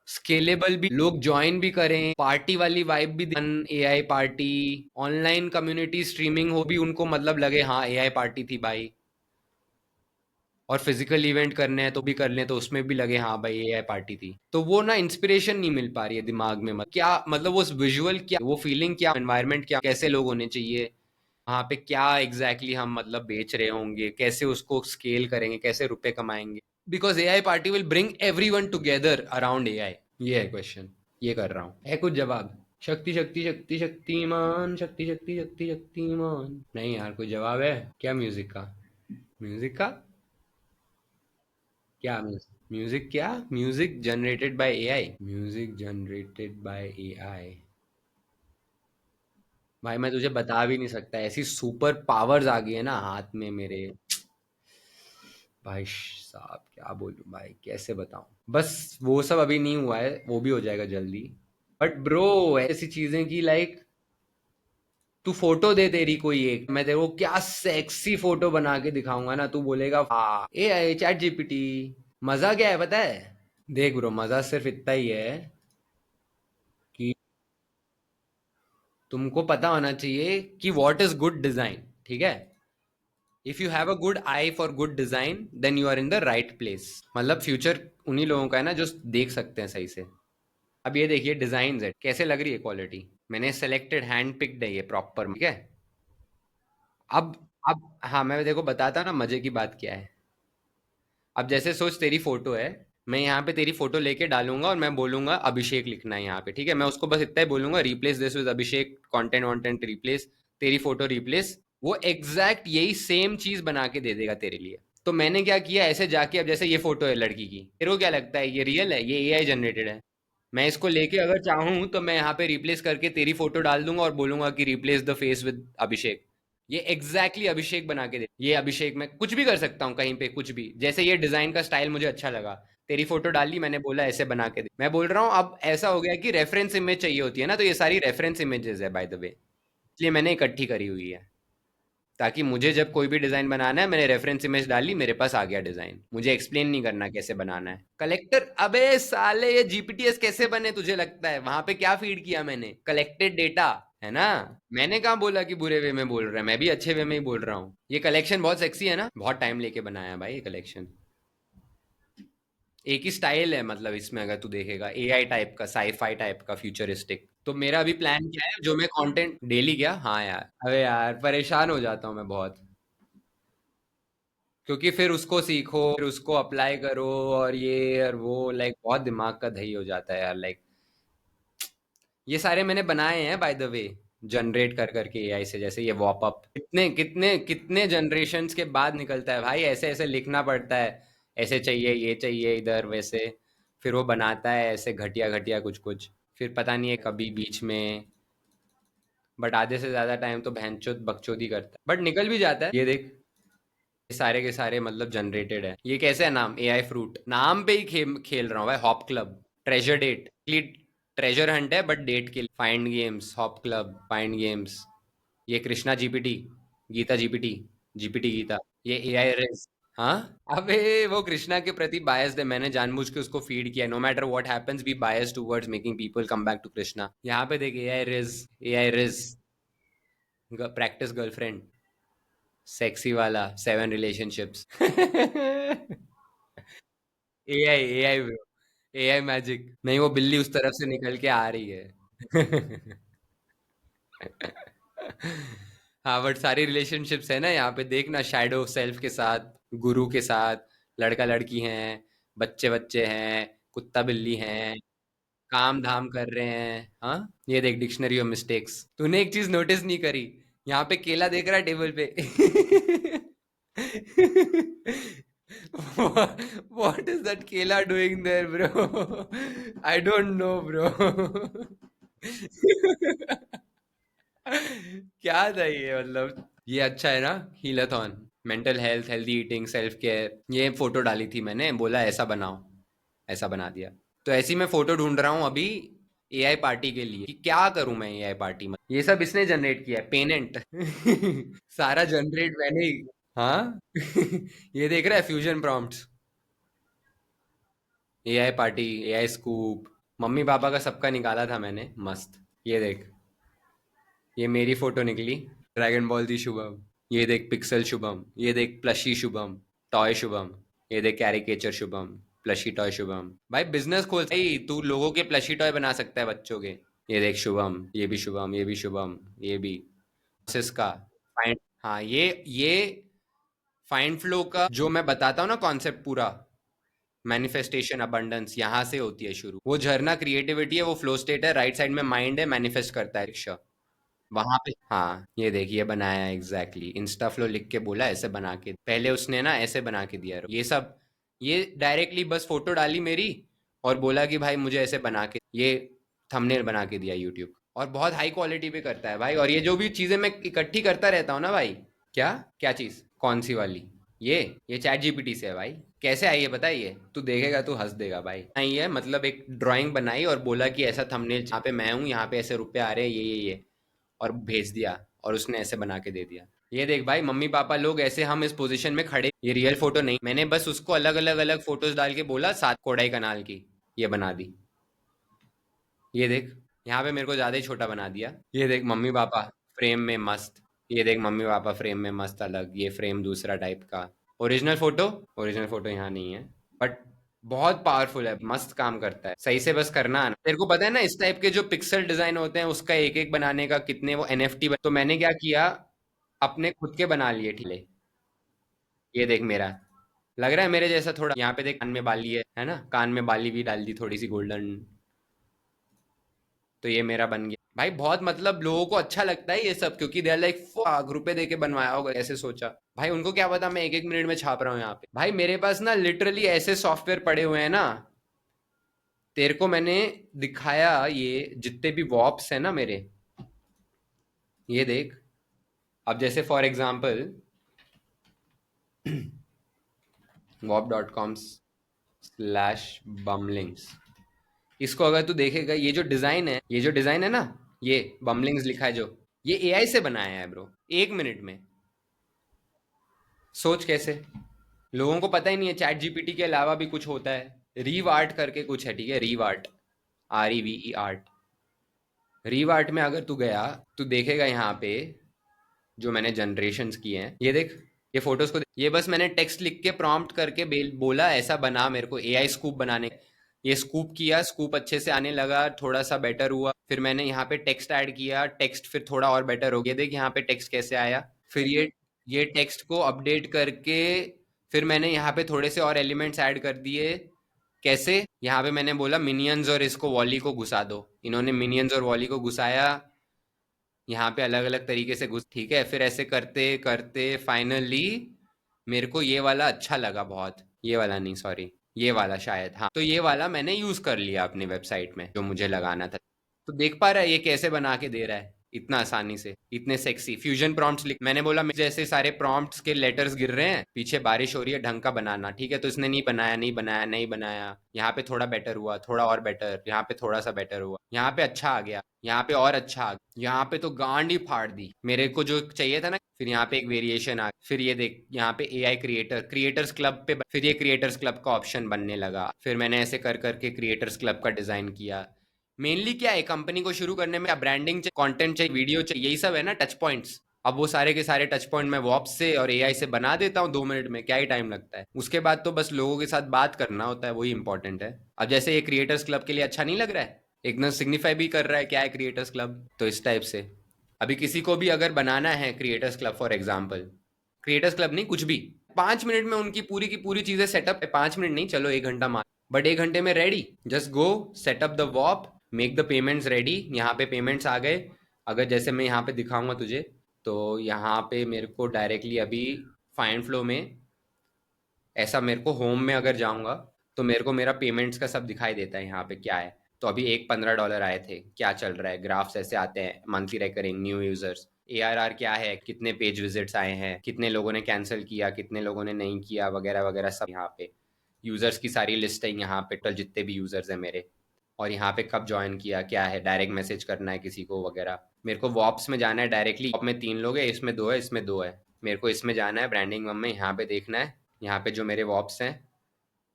स्केलेबल भी, लोग ज्वाइन भी करें, पार्टी वाली वाइब भी, AI party, online community streaming हो भी, उनको मतलब लगे हाँ एआई पार्टी थी भाई, और फिजिकल इवेंट करने हैं तो भी कर लें, तो उसमें भी लगे हाँ भाई एआई पार्टी थी। तो वो ना इंस्पिरेशन नहीं मिल पा रही है दिमाग में, मत क्या मतलब वो विजुअल क्या, वो फीलिंग क्या, एनवायरनमेंट क्या, कैसे लोग होने चाहिए वहाँ पे, क्या एग्जैक्टली exactly हम मतलब बेच रहे होंगे, कैसे उसको स्केल करेंगे, कैसे रुपए कमाएंगे, because AI party will bring everyone together around AI. ये है क्वेश्चन, ये कर रहा हूँ, है कुछ जवाब? शक्ति शक्ति शक्ति शक्तिमान, शक्ति शक्ति शक्ति शक्तिमान, नहीं यार कोई जवाब है क्या म्यूजिक का? म्यूजिक का क्या? म्यूजिक क्या? Music generated by AI, music generated by AI. भाई मैं तुझे बता भी नहीं सकता, ऐसी सुपर पावर्स आ गई है ना हाथ में मेरे। भाई साहब क्या बोलूं भाई, कैसे बताऊं, बस वो सब अभी नहीं हुआ है, वो भी हो जाएगा जल्दी। बट ब्रो, ऐसी चीजें की लाइक, तू फोटो दे तेरी कोई एक, मैं तेरे को क्या सेक्सी फोटो बना के दिखाऊंगा ना, तू बोलेगा हाँ ए आई चैट जीपीटी। मजा क्या है पता है? देख ब्रो, मजा सिर्फ इतना ही है कि तुमको पता होना चाहिए कि व्हाट इज गुड डिजाइन, ठीक है? If you have a good eye for good design, then you are in the right place. मतलब फ्यूचर उन्हीं लोगों का है ना जो देख सकते हैं सही से। अब ये देखिए डिजाइन है कैसे लग रही है, क्वालिटी मैंने सेलेक्टेड, हैंड पिक्ड है ये प्रॉपर, ठीक है। अब अब हाँ, मैं देखो बताता ना मजे की बात क्या है। अब जैसे सोच तेरी फोटो है, मैं यहाँ पे तेरी फोटो लेके डालूंगा और मैं बोलूंगा अभिषेक लिखना है यहाँ पे, ठीक है, मैं उसको बस इतना ही बोलूंगा, replace this with Abhishek, content वॉन्टेंट रिप्लेस, तेरी फोटो रिप्लेस, वो एग्जैक्ट यही सेम चीज बना के दे देगा तेरे लिए। तो मैंने क्या किया, ऐसे जाके, अब जैसे ये फोटो है लड़की की, तेरे को क्या लगता है ये रियल है, ये एआई जनरेटेड है? मैं इसको लेके अगर चाहूँ तो मैं यहाँ पे रिप्लेस करके तेरी फोटो डाल दूंगा और बोलूंगा कि रिप्लेस द फेस विद अभिषेक। ये एग्जैक्टली exactly अभिषेक बना के दे, ये अभिषेक, मैं कुछ भी कर सकता हूँ कहीं पे कुछ भी, जैसे ये डिजाइन का स्टाइल मुझे अच्छा लगा, तेरी फोटो डाली, मैंने बोला ऐसे बना के दे। मैं बोल रहा हूँ अब ऐसा हो गया कि रेफरेंस इमेज चाहिए होती है ना, तो ये सारी रेफरेंस इमेजेस है बाय द वे, इसलिए मैंने इकट्ठी करी हुई है। ताकि मुझे जब कोई भी डिजाइन बनाना है, मैंने रेफरेंस इमेज डाली, मेरे पास आ गया डिजाइन, मुझे एक्सप्लेन नहीं करना कैसे बनाना है। कलेक्टर, अबे साले ये जीपीटीएस कैसे बने तुझे लगता है? वहां पे क्या फीड किया मैंने? कलेक्टेड डेटा, है ना। मैंने कहा बोला कि बुरे वे में बोल रहा है, मैं भी अच्छे वे में ही बोल रहा हूँ। ये कलेक्शन बहुत सेक्सी है ना, बहुत टाइम लेके बनाया है भाई ये कलेक्शन। एक ही स्टाइल है, मतलब इसमें अगर तू देखेगा एआई टाइप का, साईफाई टाइप का, फ्यूचरिस्टिक। तो मेरा अभी प्लान क्या है, जो मैं कंटेंट डेली, क्या, हाँ यार, अबे यार परेशान हो जाता हूँ मैं बहुत। क्योंकि फिर उसको सीखो, फिर उसको अप्लाई करो, और ये और वो, लाइक बहुत दिमाग का दही हो जाता है यार, लाइक। ये सारे मैंने बनाए हैं बाय द वे, जनरेट कर करके एआई से, जैसे ये वॉप अप कितने कितने कितने जनरेशन्स के बाद निकलता है भाई, ऐसे ऐसे लिखना पड़ता है, ऐसे चाहिए, ये चाहिए इधर वैसे। फिर वो बनाता है ऐसे घटिया घटिया कुछ कुछ, फिर पता नहीं है कभी बीच में। बट आधे से ज्यादा टाइम तो बहनचोद बकचोदी करता है, बट निकल भी जाता है। ये देख, ये सारे के सारे मतलब जनरेटेड है। ये कैसे है नाम, एआई फ्रूट, नाम पे ही खेल रहा हूँ भाई। Hop club, treasure date, treasure hunt है बट डेट के लिए, find games, hop club, find games. ये Krishna GPT, Gita GPT, GPT Gita. ये एआई रेस। हाँ, अबे वो कृष्णा के प्रति बायस्ड है, मैंने जानबूझ के उसको फीड किया। No matter what happens, be biased towards making people come back to Krishna. यहाँ पे देख, AI rizz, AI rizz, practice girlfriend, sexy वाला, 7 relationships. AI, AI bro, AI magic नहीं, वो बिल्ली उस तरफ से निकल के आ रही है। हाँ, बट सारी रिलेशनशिप्स है ना यहाँ पे, देखना, शैडो सेल्फ के साथ, गुरु के साथ, लड़का लड़की हैं, बच्चे बच्चे हैं, कुत्ता बिल्ली हैं, काम धाम कर रहे हैं। हाँ, ये देख, डिक्शनरी ऑफ मिस्टेक्स। तूने एक चीज नोटिस नहीं करी? यहाँ पे केला देख रहा है टेबल पे? What is that Kela doing there, bro? I don't know, bro. क्या था ये, मतलब? ये अच्छा है ना, healathon, mental health, healthy eating, self care. ये फोटो डाली थी मैंने, बोला ऐसा बनाओ, ऐसा बना दिया। तो ऐसी मैं फोटो ढूंढ रहा हूँ अभी एआई पार्टी के लिए, कि क्या करूं मैं एआई पार्टी में। ये सब इसने जनरेट किया है, पेनेंट। सारा जनरेट मैंने ही। हाँ। ये देख रहा है, fusion prompts, AI party, AI scoop. Mummy papa का सबका निकाला था मैंने, मस्त। ये देख, ये मेरी फोटो निकली, ड्रैगन बॉल दी शुभम। ये देख पिक्सल शुभम, ये देख प्लशी शुभम, टॉय शुभम। ये देख caricature Shubham, plushie toy Shubham. भाई बिजनेस खोल भाई, तू लोगों के प्लशी टॉय बना सकता है, बच्चों के। ये देख शुभम, ये भी शुभम, ये भी शुभम, ये भी का फाइंड। हाँ, ये फाइंड फ्लो का जो मैं बताता हूँ ना कॉन्सेप्ट पूरा, मैनिफेस्टेशन अबंडेंस यहाँ से होती है शुरू। वो झरना क्रिएटिविटी है, वो फ्लो स्टेट है, राइट साइड में माइंड है, मैनिफेस्ट करता है रिक्शा, वहां पे। हाँ, ये देखिए बनाया है एग्जैक्टली, इंस्टा फ्लो लिख के बोला ऐसे बना के, पहले उसने ना ऐसे बना के दिया ये सब। ये डायरेक्टली बस फोटो डाली मेरी, और बोला कि भाई मुझे ऐसे बना के, ये थंबनेल बना के दिया यूट्यूब। और बहुत हाई क्वालिटी पे करता है भाई, और ये जो भी चीजें मैं इकट्ठी करता रहता हूँ ना भाई। क्या, क्या चीज, कौन सी वाली? ये ये चैट जीपीटी से है भाई। कैसे आई है बताइए, तू देखेगा तू हंस देगा भाई। नहीं है, मतलब एक ड्राइंग बनाई और बोला कि ऐसा थंबनेल, यहाँ पे मैं हूँ, यहाँ पे ऐसे रुपए आ रहे हैं, ये, और भेज दिया, और उसने ऐसे बना के दे दिया। ये देख भाई, मम्मी पापा लोग ऐसे हम इस पोजीशन में खड़े, ये रियल फोटो नहीं, मैंने बस उसको अलग अलग अलग फोटोज डाल के बोला, सात कोडाई कनाल की, ये बना दी। ये देख, यहाँ पे मेरे को ज्यादा ही छोटा बना दिया। ये देख मम्मी पापा फ्रेम में मस्त, ये देख मम्मी पापा फ्रेम में मस्त अलग, ये फ्रेम दूसरा टाइप का। ओरिजिनल फोटो, ओरिजिनल फोटो यहाँ नहीं है, बट बहुत पावरफुल है, मस्त काम करता है, सही से बस करना आना। तेरे को पता है ना, इस टाइप के जो पिक्सल डिजाइन होते हैं, उसका एक एक बनाने का कितने वो एनएफटी तो मैंने क्या किया, अपने खुद के बना लिए ठीले। ये देख मेरा, लग रहा है मेरे जैसा थोड़ा? यहाँ पे देख, कान में बाली है ना, कान में बाली भी डाल दी थोड़ी सी गोल्डन। तो ये मेरा बन गया भाई। बहुत मतलब लोगों को अच्छा लगता है ये सब, क्योंकि दे आर लाइक, रुपए दे के बनवाया होगा, ऐसे सोचा। भाई उनको क्या पता मैं एक एक मिनट में छाप रहा हूँ यहाँ पे। भाई मेरे पास ना लिटरली ऐसे सॉफ्टवेयर पड़े हुए हैं ना, तेरे को मैंने दिखाया, ये जितने भी वॉप्स है ना मेरे, ये देख। अब जैसे फॉर एग्जाम्पल, wop.com/bumlinks, इसको अगर तू देखेगा, ये जो डिजाइन है, ये जो डिजाइन है ना, ये बमलिंग्स लिखा है जो, ये एआई से बनाया है ब्रो, 1 मिनट में। सोच कैसे, लोगों को पता ही नहीं है चैट जीपीटी के अलावा भी कुछ होता है। रीव आर्ट करके कुछ है, ठीक है, रीव आर्ट, REVE आर्ट। रीव आर्ट में अगर तू गया, तू देखेगा यहाँ पे जो मैंने जनरेशन्स किए हैं, ये देख, ये फोटोज को देख। ये बस मैंने टेक्स्ट लिख के प्रॉम्प्ट करके बोला ऐसा बना मेरे को एआई स्कूप बनाने। ये स्कूप किया, स्कूप अच्छे से आने लगा, थोड़ा सा बेटर हुआ, फिर मैंने यहाँ पे टेक्स्ट ऐड किया, टेक्स्ट फिर थोड़ा और बेटर हो गया, देख यहाँ पे टेक्स्ट कैसे आया। फिर ये टेक्स्ट को अपडेट करके फिर मैंने यहाँ पे थोड़े से और एलिमेंट्स ऐड कर दिए। कैसे, यहाँ पे मैंने बोला मिनियंस और इसको वॉली को घुसा दो, इन्होंने मिनियंस और वॉली को घुसाया, यहाँ पे अलग अलग तरीके से घुस, ठीक है। फिर ऐसे करते करते फाइनली मेरे को ये वाला अच्छा लगा बहुत, ये वाला नहीं सॉरी, ये वाला शायद, हाँ, तो ये वाला मैंने यूज कर लिया अपनी वेबसाइट में जो मुझे लगाना था। तो देख पा रहा है ये कैसे बना के दे रहा है इतना आसानी से, इतने सेक्सी फ्यूजन प्रॉम्प्ट्स लिख, मैंने बोला जैसे सारे प्रॉम्प्ट्स के लेटर्स गिर रहे हैं, पीछे बारिश हो रही है, ढंग का बनाना, ठीक है, तो इसने नहीं बनाया, नहीं बनाया, नहीं बनाया, यहाँ पे थोड़ा बेटर हुआ, थोड़ा और बेटर, यहाँ पे थोड़ा सा बेटर हुआ, यहाँ पे अच्छा आ गया, यहाँ पे और अच्छा आ गया, यहाँ पे तो गांड ही फाड़ दी मेरे को जो चाहिए था ना। फिर यहाँ पे एक वेरिएशन आ, फिर ये देख यहाँ पे एआई क्रिएटर्स क्लब पे, फिर ये क्रिएटर्स क्लब का ऑप्शन बनने लगा, फिर मैंने ऐसे कर करके क्रिएटर्स क्लब का डिजाइन किया। मेनली क्या है कंपनी को शुरू करने में, कंटेंट चाहिए, कंटेंट चाहिए, वीडियो चाहिए, यही सब है ना टच पॉइंट्स। अब वो सारे के सारे टच पॉइंट मैं वॉप से और एआई से बना देता हूँ 2 मिनट में, क्या ही टाइम लगता है। उसके बाद तो बस लोगों के साथ बात करना होता है, वही इंपॉर्टेंट है। अब जैसे ये क्रिएटर्स क्लब के लिए अच्छा नहीं लग रहा है, एकदम सिग्निफाई भी कर रहा है क्या है क्रिएटर्स क्लब, तो इस टाइप से। अभी किसी को भी अगर बनाना है creators club for example, creators club नहीं कुछ भी, 5 मिनट में उनकी पूरी की पूरी चीजें सेटअप है, 5 मिनट नहीं चलो 1 घंटा मान, बट 1 घंटे में ready, just go setup the Whop, make the payments ready. यहाँ पे पेमेंट्स आ गए, अगर जैसे मैं यहाँ पे दिखाऊंगा तुझे, तो यहाँ पे मेरे को डायरेक्टली अभी फाइंड फ्लो में, ऐसा मेरे को होम में अगर जाऊंगा तो मेरे को मेरा पेमेंट्स का सब दिखाई देता है यहाँ पे क्या है। तो अभी एक $15 आए थे, क्या चल रहा है, ग्राफ्स ऐसे आते हैं, monthly recurring, new users, ARR क्या है, कितने पेज विजिट्स आए हैं, कितने लोगों ने कैंसिल किया, कितने लोगों ने नहीं किया, वगैरह वगैरह सब यहाँ पे। यूजर्स की सारी लिस्ट है यहाँ पे, टोटल जितने भी यूजर्स हैं मेरे, और यहाँ पे कब ज्वाइन किया, क्या है, डायरेक्ट मैसेज करना है किसी को वगैरह। मेरे को वॉप्स में जाना है डायरेक्टली, वॉप में 3 लोग है, इसमें 2 है, इसमें 2 है, मेरे को इसमें जाना है ब्रांडिंग में, यहाँ पे देखना है, यहाँ पे जो मेरे वॉप्स हैं,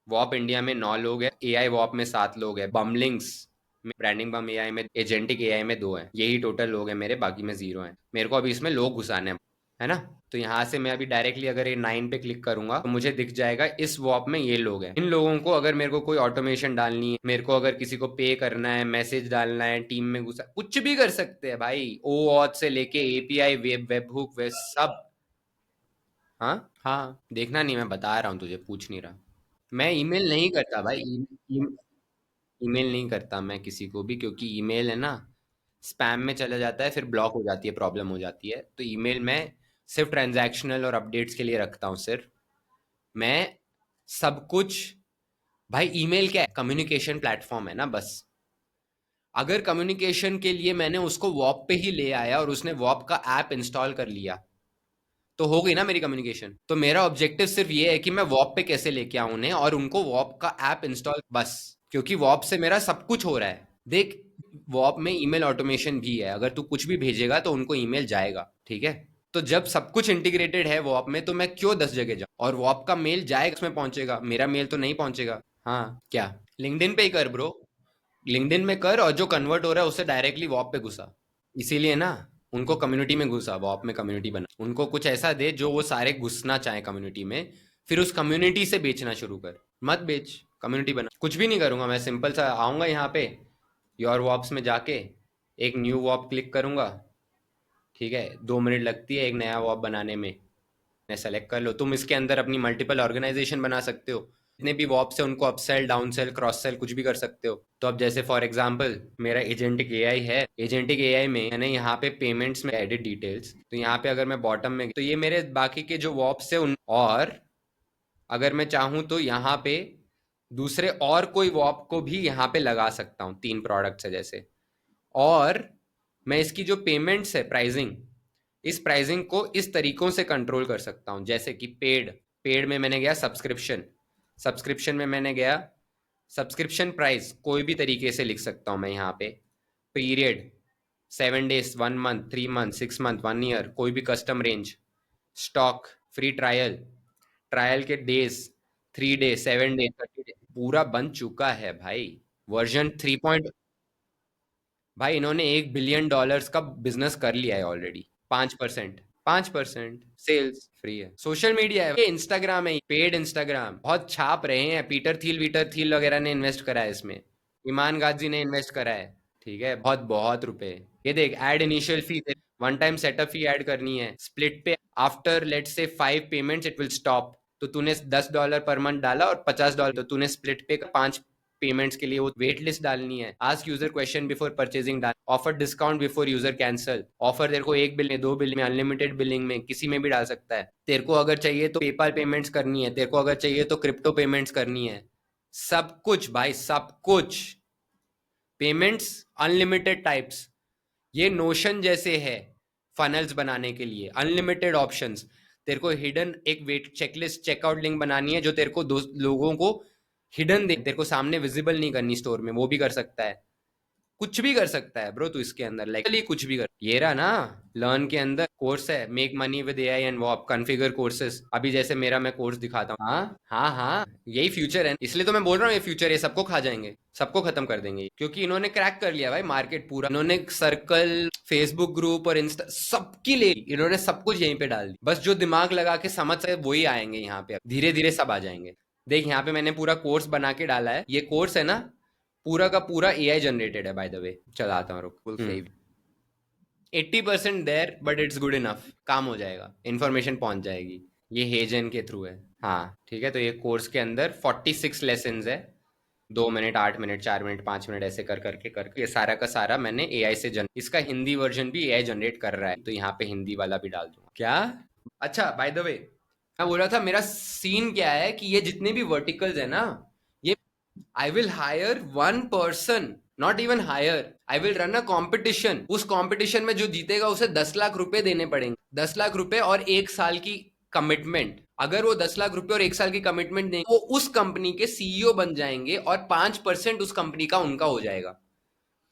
वॉप इंडिया में 9 लोग हैं, एआई वॉप में 7 लोग हैं, बमलिंग्स में, ब्रांडिंग बम एआई में, एजेंटिक एआई में 2 हैं, यही टोटल लोग हैं मेरे, बाकी में 0 हैं। मेरे को अभी इसमें लोग घुसाने हैं, है ना। तो यहाँ से मैं अभी डायरेक्टली अगर ये 9 पे क्लिक करूंगा तो मुझे दिख जाएगा इस वॉप में ये लोग हैं। इन लोगों को अगर मेरे को कोई ऑटोमेशन डालनी है, मेरे को अगर किसी को पे करना है, मैसेज डालना है, टीम में घुसा, कुछ भी कर सकते हैं भाई, ओ ऑथ से लेके एपीआई, वेब हुक, वे सब। हाँ हाँ, देखना नहीं, मैं बता रहा हूँ तुझे, पूछ नहीं रहा। मैं ईमेल नहीं करता भाई, ईमेल नहीं करता मैं किसी को भी, क्योंकि ईमेल है ना, स्पैम में चला जाता है, फिर ब्लॉक हो जाती है, प्रॉब्लम हो जाती है। तो ईमेल मैं सिर्फ ट्रांजैक्शनल और अपडेट्स के लिए रखता हूँ सिर्फ। मैं सब कुछ, भाई ईमेल क्या है, कम्युनिकेशन प्लेटफॉर्म है ना बस। अगर कम्युनिकेशन के लिए मैंने उसको वॉप पे ही ले आया और उसने वॉप का ऐप इंस्टॉल कर लिया, तो हो गई ना मेरी कम्युनिकेशन। तो मेरा ऑब्जेक्टिव सिर्फ ये है कि मैं वॉप पे कैसे लेके आऊं उन्हें और उनको वॉप का ऐप इंस्टॉल, बस। क्योंकि वॉप से मेरा सब कुछ हो रहा है, देख, वॉप में ईमेल ऑटोमेशन भी है, अगर तू कुछ भी भेजेगा तो उनको ईमेल जाएगा, ठीक है। तो जब सब कुछ इंटीग्रेटेड है वॉप में, तो मैं क्यों 10 जगह जाऊं, और वॉप का मेल जाएगा उसमें पहुंचेगा, मेरा मेल तो नहीं पहुंचेगा। हाँ क्या, लिंक्डइन पे ही कर ब्रो, लिंक्डइन में कर, और जो कन्वर्ट हो रहा है उससे डायरेक्टली वॉप पे घुसा। इसीलिए ना, उनको कम्युनिटी में घुसा, वॉप में कम्युनिटी बना, उनको कुछ ऐसा दे जो वो सारे घुसना चाहे कम्युनिटी में, फिर उस कम्युनिटी से बेचना शुरू कर, मत बेच, कम्युनिटी बना। कुछ भी नहीं करूंगा मैं, सिंपल सा आऊंगा यहाँ पे, योर वॉप्स में जाके एक न्यू वॉप क्लिक करूंगा, ठीक है, 2 मिनट लगती है एक नया वॉप बनाने में, ने सेलेक्ट कर लो, तुम इसके अंदर अपनी मल्टीपल ऑर्गेनाइजेशन बना सकते हो, जितने भी वॉप्स है उनको upsell, down sell, cross sell कुछ भी कर सकते हो। तो अब जैसे फॉर एग्जांपल मेरा एजेंटिक एआई है, एजेंटिक एआई में मैंने यहाँ पे पेमेंट्स में एडिट डिटेल्स, तो यहाँ पे अगर मैं बॉटम में, तो ये मेरे बाकी के जो वॉप्स है उन, और अगर मैं चाहूँ तो यहाँ पे दूसरे और कोई वॉप को भी यहाँ पे लगा सकता हूँ, 3 प्रोडक्ट्स है जैसे। और मैं इसकी जो पेमेंट्स है, प्राइसिंग, इस प्राइसिंग को इस तरीकों से कंट्रोल कर सकता हूँ, जैसे कि पेड, पेड में मैंने गया सब्सक्रिप्शन, सब्सक्रिप्शन में मैंने गया सब्सक्रिप्शन प्राइस कोई भी तरीके से लिख सकता हूँ मैं यहाँ पे, period, 7 days, 1 month, 3 month, 6 month, 1 year, कोई भी custom range, stock, free trial, trial के डेज, 3 डे, 7 डे, 30 डे, पूरा बन चुका है भाई। वर्जन 3 भाई इन्होंने $1 बिलियन का बिजनेस कर लिया है ऑलरेडी। 5%, 5% सेल्स फ्री है। सोशल मीडिया है, इंस्टाग्राम है, पेड इंस्टाग्राम, बहुत छाप रहे हैं। पीटर थील वगैरह ने इन्वेस्ट करा है इसमें, ईमान गाजी ने इन्वेस्ट करा है। ठीक है, बहुत बहुत रुपए। ये देख, ऐड इनिशियल फी, वन टाइम सेटअप फी ऐड करनी है, स्प्लिट पे after let's say 5 payments it will stop. तो तूने $10 पर मंथ डाला और $50, तो तूने स्प्लिट पे 5 पेमेंट्स के लिए वो वेट लिस्ट डालनी है। Ask user question before purchasing, डाल offer discount before user cancel. Offer तेरे को 1 बिल में, 2 बिल में, अनलिमिटेड बिलिंग में, किसी में भी डाल सकता है। तेरे को अगर चाहिए तो पेपाल पेमेंट्स करनी है, तेरे को अगर चाहिए तो क्रिप्टो पेमेंट्स करनी है। सब कुछ भाई, सब कुछ। Payments unlimited types. ये नोशन जैसे है फनल्स बनाने के लिए, अनलिमिटेड ऑप्शंस। तेरे को हिडन एक वेट चेकलिस्ट चेकआउट लिंक बनानी है जो तेरे को दो लोगों को हिडन दे, तेरे को सामने विजिबल नहीं करनी स्टोर में, वो भी कर सकता है। कुछ भी कर सकता है ब्रो तू इसके अंदर, लाइक कुछ भी कर। ये रहा ना, लर्न के अंदर कोर्स है, make money with AI and Whop configure courses. अभी जैसे मेरा मैं कोर्स दिखाता हूँ। हाँ हाँ हाँ, यही फ्यूचर है, इसलिए तो मैं बोल रहा हूँ ये फ्यूचर है। सबको खा जाएंगे, सबको खत्म कर देंगे, क्योंकि इन्होंने क्रैक कर लिया भाई मार्केट पूरा। इन्होंने सर्कल, फेसबुक ग्रुप और इंस्टा सबकी ले ली। इन्होंने सब कुछ यहीं पे डाल दी। बस जो दिमाग लगा के समझ सके वही आएंगे यहाँ पे, धीरे धीरे सब आ जाएंगे। देख यहाँ पे मैंने पूरा कोर्स बना के डाला है। ये कोर्स है ना, पूरा का पूरा एआई जनरेटेड है बाय द वे। चलाता हूँ, रुक। 80% there but it's good enough, काम हो जाएगा, इन्फॉर्मेशन पहुंच जाएगी। ये हेजन के थ्रू है। हाँ ठीक है, तो ये कोर्स के अंदर 46 लेसन है। 2 मिनट, 8 मिनट, 4 मिनट, 5 मिनट, ऐसे कर करके करके ये सारा का सारा मैंने एआई से इसका हिंदी वर्जन भी एआई जनरेट कर रहा है, तो यहाँ पे हिंदी वाला भी डाल दूंगा क्या। अच्छा बाय द वे, मैं बोल रहा था मेरा सीन क्या है कि ये जितने भी वर्टिकल्स है ना, ये I will hire 1 person, not even hire, I will run a competition. उस कॉम्पिटिशन में जो जीतेगा उसे 10 लाख रुपए देने पड़ेंगे, 10 लाख रुपए और 1 साल की कमिटमेंट। अगर वो 10 लाख रुपए और 1 साल की कमिटमेंट देंगे, वो उस कंपनी के सीईओ बन जाएंगे और 5% उस कंपनी का उनका हो जाएगा।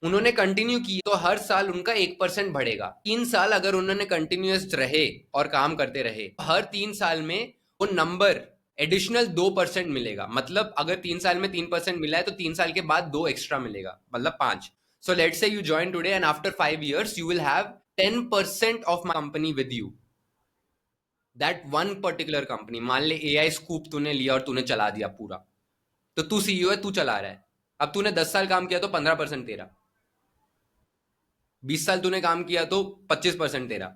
उन्होंने कंटिन्यू की तो हर साल उनका 1% बढ़ेगा। 3 साल अगर उन्होंने कंटिन्यूअस रहे और काम करते रहे, हर 3 साल में वो नंबर एडिशनल 2% मिलेगा। मतलब अगर 3 साल में 3% मिला है तो 3 साल के बाद 2 एक्स्ट्रा मिलेगा, मतलब 5। So let's say you join today and after 5 years you will have 10% of my company with you, that one particular company. मान ले एआई स्कूप तूने लिया और तूने चला दिया पूरा, तो तू सीईओ है, तू चला रहा है। अब तूने 10 साल काम किया तो 15% तेरा, 20 साल तूने काम किया तो 25% तेरा।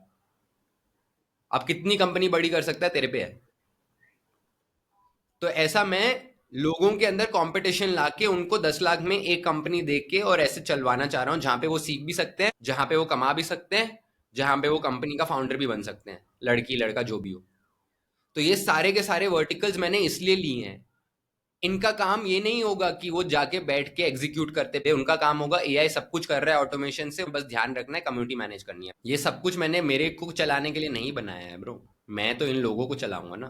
अब कितनी कंपनी बड़ी कर सकता है तेरे पे है। तो ऐसा मैं लोगों के अंदर कंपटीशन लाके उनको 10 लाख में एक कंपनी दे के और ऐसे चलवाना चाह रहा हूँ, जहां पे वो सीख भी सकते हैं, जहां पे वो कमा भी सकते हैं, जहां पे वो कंपनी का फाउंडर भी बन सकते हैं, लड़की लड़का जो भी हो। तो ये सारे के सारे वर्टिकल्स मैंने इसलिए लिए हैं। इनका काम ये नहीं होगा कि वो जाके बैठ के एग्जीक्यूट करते पे, उनका काम होगा एआई सब कुछ कर रहा है ऑटोमेशन से, बस ध्यान रखना है, कम्युनिटी मैनेज करनी है। ये सब कुछ मैंने मेरे को चलाने के लिए नहीं बनाया है ब्रो, मैं तो इन लोगों को चलाऊंगा ना,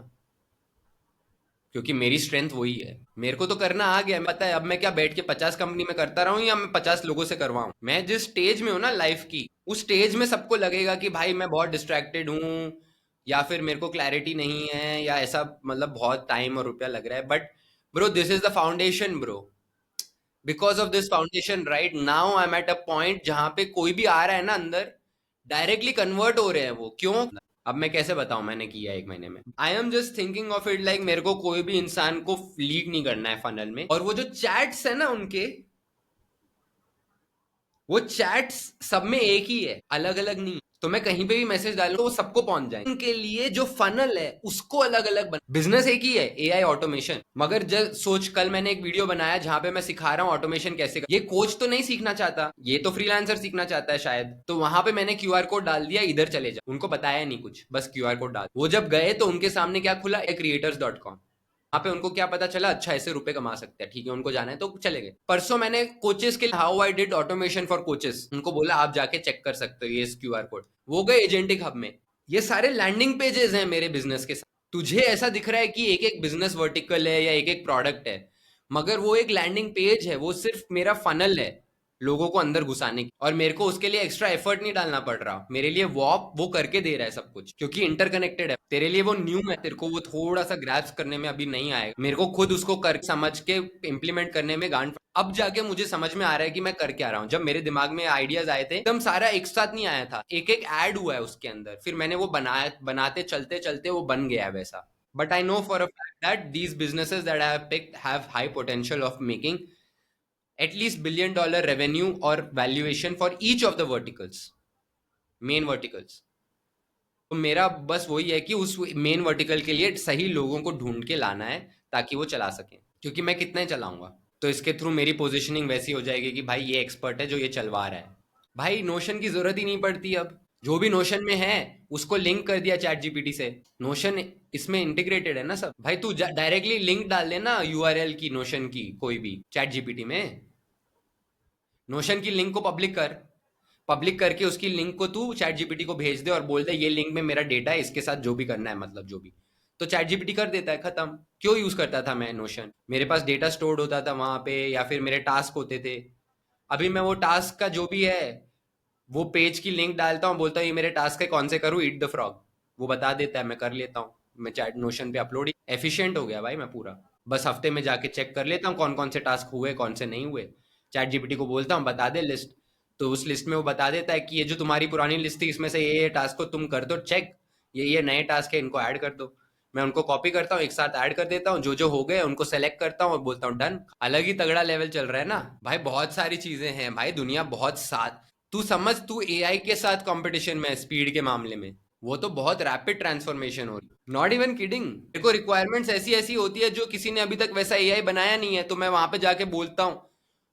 क्योंकि मेरी स्ट्रेंथ वही है। मेरे को तो करना आ गया, पता है। अब मैं क्या बैठ के 50 कंपनी में करता रहूं या मैं 50 लोगों से करवाऊं। मैं जिस स्टेज में हूं ना लाइफ की, उस स्टेज में सबको लगेगा कि भाई मैं बहुत डिस्ट्रैक्टेड हूं, या फिर मेरे को क्लैरिटी नहीं है, या ऐसा, मतलब बहुत टाइम और रुपया लग रहा है। But bro this is the foundation bro, because of this foundation right now I am at a point जहां पे कोई भी आ रहा है ना अंदर, डायरेक्टली कन्वर्ट हो रहे हैं वो। क्यों? अब मैं कैसे बताऊं मैंने किया 1 महीने में। I am just thinking of it like मेरे को कोई भी इंसान को लीड नहीं करना है फनल में, और वो जो चैट्स है ना उनके, वो चैट्स सब में एक ही है, अलग अलग नहीं। तो मैं कहीं पे भी मैसेज डालूं तो वो सबको पहुंच जाए। उनके लिए जो फनल है उसको अलग अलग बना, बिजनेस एक ही है, एआई ऑटोमेशन। मगर जब सोच, कल मैंने एक वीडियो बनाया जहां पे मैं सिखा रहा हूं ऑटोमेशन कैसे ये कोच तो नहीं सीखना चाहता, ये तो फ्रीलांसर सीखना चाहता है शायद। तो वहां पे मैंने क्यूआर कोड डाल दिया, इधर चले जाओ। उनको बताया नहीं कुछ, बस क्यूआर कोड डाल। वो जब गए तो उनके सामने क्या खुला, एक creators.com। वहां पे उनको क्या पता चला, अच्छा ऐसे रुपए कमा सकते हैं, ठीक है उनको जाना है तो चले गए। परसों मैंने कोचेस के लिए how I did automation for coaches, उनको बोला आप जाके चेक कर सकते हो ये क्यूआर कोड। वो गए एजेंटिक हब में। ये सारे लैंडिंग पेजेस हैं मेरे बिजनेस के साथ। तुझे ऐसा दिख रहा है कि एक एक बिजनेस वर्टिकल है या एक एक प्रोडक्ट है, मगर वो एक लैंडिंग पेज है, वो सिर्फ मेरा फनल है। लोगों को अंदर घुसाने की, और मेरे को उसके लिए एक्स्ट्रा एफर्ट नहीं डालना पड़ रहा। मेरे लिए वो करके दे रहा है सब कुछ, क्योंकि इंटरकनेक्टेड है। तेरे लिए वो न्यू है, तेरे को वो थोड़ा सा ग्रैस्प करने में अभी नहीं आएगा। मेरे को खुद उसको कर समझ के इम्प्लीमेंट करने में गांड, अब जाके मुझे समझ में आ रहा है कि मैं कर क्या रहा हूँ। जब मेरे दिमाग में आइडियाज आए थे एकदम सारा एक साथ नहीं आया था, एक एक ऐड हुआ है उसके अंदर, फिर मैंने वो बनाया, बनाते चलते चलते वो बन गया है वैसा। But I know for a fact that these businesses that I have picked have high potential of making at least $1 billion revenue or valuation for each of the verticals, main verticals. तो मेरा बस वही है कि उस main vertical के लिए सही लोगों को ढूंढ के लाना है, ताकि वो चला सकें, क्योंकि मैं कितना ही चलाऊंगा। तो इसके थ्रू मेरी पोजीशनिंग वैसी हो जाएगी कि भाई ये एक्सपर्ट है जो ये चलवा रहा है। भाई नोशन की जरूरत ही नहीं पड़ती अब, जो भी नोशन में है उसको लिंक कर दिया चैट जीपीटी से। नोशन इसमें इंटीग्रेटेड है ना सब। भाई तू डायरेक्टली लिंक डाल देना यूआरएल की, नोशन की कोई भी चैट जीपीटी में, नोशन की लिंक को पब्लिक कर, पब्लिक करके उसकी लिंक को तू चैट जीपीटी को भेज दे और बोल दे ये लिंक में मेरा डेटा है, इसके साथ जो भी करना है, मतलब जो भी। तो चैट जीपीटी कर देता है, खत्म। क्यों यूज करता था मैं नोशन? मेरे पास डेटा स्टोर्ड होता था वहां पे, या फिर मेरे टास्क होते थे। अभी मैं वो टास्क का जो भी है वो पेज की लिंक डालता हूँ, बोलता हूँ ये मेरे टास्क है, कौन से करूँ, ईट द फ्रॉग, वो बता देता है, मैं कर लेता हूँ। मैं चैट नोशन पे अपलोड ही एफिशिएंट हो गया भाई मैं पूरा। बस हफ्ते में जाके चेक कर लेता हूँ कौन कौन से टास्क हुए कौन से नहीं हुए। चैट जीपीटी को बोलता हूँ बता दे लिस्ट, तो उस लिस्ट में वो बता देता है कि ये जो तुम्हारी पुरानी लिस्ट थी इसमें से ये टास्क को तुम कर दो चेक, ये नए टास्क है इनको ऐड कर दो। मैं उनको कॉपी करता हूँ, एक साथ ऐड कर देता हूँ, जो जो हो गए उनको सेलेक्ट करता हूँ और बोलता हूँ डन। अलग ही तगड़ा लेवल चल रहा है ना भाई। बहुत सारी चीजें हैं भाई, दुनिया बहुत साथ। तू समझ, तू एआई के साथ कंपटीशन में है स्पीड के मामले में। वो तो बहुत रैपिड ट्रांसफॉर्मेशन हो रही है, नॉट इवन किडिंग। मेरे को रिक्वायरमेंट्स ऐसी ऐसी होती है जो किसी ने अभी तक वैसा एआई बनाया नहीं है, तो मैं वहां पे जाके बोलता हूँ,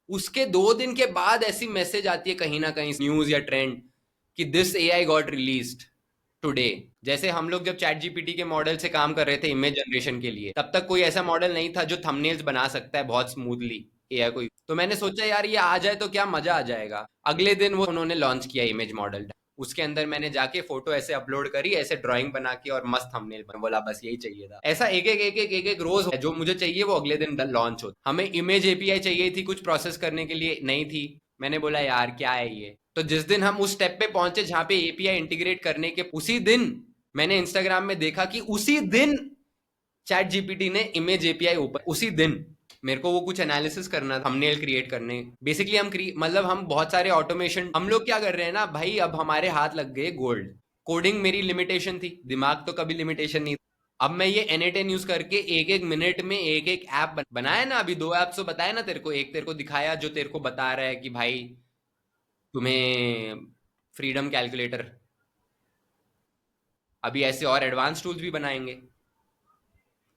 उसके 2 दिन के बाद ऐसी मैसेज आती है कहीं ना कहीं, न्यूज या ट्रेंड, कि this AI got released today. जैसे हम लोग जब चैट जीपीटी के मॉडल से काम कर रहे थे इमेज जनरेशन के लिए, तब तक कोई ऐसा मॉडल नहीं था जो थंबनेल्स बना सकता है बहुत स्मूथली एआई को। तो मैंने सोचा यार ये आ जाए तो क्या मजा आ जाएगा। अगले दिन वो उन्होंने लॉन्च किया इमेज मॉडल, उसके अंदर मैंने जाके फोटो ऐसे अपलोड करी, ऐसे ड्राइंग बना के और मस्त थंबनेल बना, बोला बस यही चाहिए था। ऐसा एक एक रोज जो मुझे चाहिए वो अगले दिन लॉन्च हो। हमें इमेज एपीआई चाहिए थी कुछ प्रोसेस करने के लिए, नहीं थी। मैंने बोला यार क्या है ये, तो जिस दिन हम उस स्टेप पे पहुंचे जहां पे एपीआई इंटीग्रेट करने के, उसी दिन मैंने इंस्टाग्राम में देखा कि उसी दिन चैट जीपीटी ने इमेज एपीआई ओपन, उसी दिन। मेरे को वो कुछ एनालिसिस करना था, थंबनेल क्रिएट करने बेसिकली। मतलब हम बहुत सारे ऑटोमेशन, हम लोग क्या कर रहे हैं ना भाई, अब हमारे हाथ लग गए गोल्ड। कोडिंग मेरी लिमिटेशन थी, दिमाग तो कभी लिमिटेशन नहीं। अब मैं ये N8N यूज करके एक एक मिनट में एक एक ऐप बनाया ना, अभी 2 ऐप्स तो बताया ना तेरे को, एक तेरे को दिखाया जो तेरे को बता रहा है कि भाई तुम्हें फ्रीडम कैलकुलेटर। अभी ऐसे और एडवांस टूल्स भी बनाएंगे,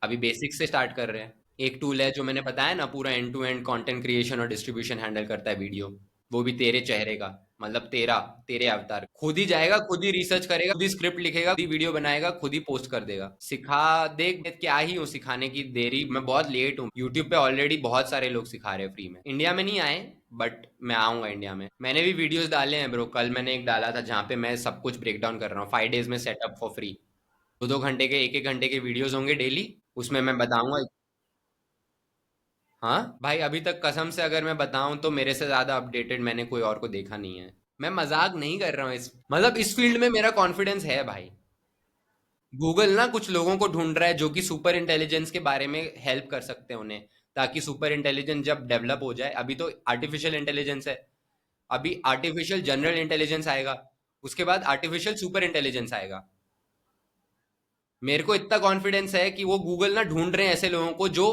अभी बेसिक से स्टार्ट कर रहे हैं। एक टूल है जो मैंने बताया ना, पूरा end to end content creation और डिस्ट्रीब्यूशन हैंडल करता है वीडियो, वो भी तेरे चेहरे का, मतलब तेरा, तेरे अवतार। खुद ही जाएगा, खुद ही रिसर्च करेगा, खुद ही स्क्रिप्ट लिखेगा, खुद ही वीडियो बनाएगा, खुद ही पोस्ट कर देगा। सिखा, देख क्या ही हूँ सिखाने की, देरी मैं बहुत लेट हूँ। यूट्यूब पे ऑलरेडी बहुत सारे लोग सिखा रहे हैं फ्री में, इंडिया में नहीं आए, बट मैं आऊंगा इंडिया में। मैंने भी वीडियोस डाले हैं ब्रो, कल मैंने एक डाला था जहाँ पे मैं सब कुछ ब्रेक डाउन कर रहा हूँ, 5 डेज में सेटअप फॉर फ्री। 2-2 घंटे के, 1-1 घंटे के वीडियोस होंगे डेली, उसमें मैं बताऊंगा। हाँ भाई, अभी तक कसम से अगर मैं बताऊं तो मेरे से ज्यादा अपडेटेड मैंने कोई और को देखा नहीं है। मैं मजाक नहीं कर रहा हूँ, इस मतलब इस फील्ड में मेरा कॉन्फिडेंस है भाई। गूगल ना कुछ लोगों को ढूंढ रहा है जो कि सुपर इंटेलिजेंस के बारे में हेल्प कर सकते हैं उन्हें, ताकि सुपर इंटेलिजेंस जब डेवलप हो जाए, अभी तो आर्टिफिशियल इंटेलिजेंस है, अभी आर्टिफिशियल जनरल इंटेलिजेंस आएगा, उसके बाद आर्टिफिशियल सुपर इंटेलिजेंस आएगा। मेरे को इतना कॉन्फिडेंस है कि वो गूगल ना ढूंढ रहे हैं ऐसे लोगों को जो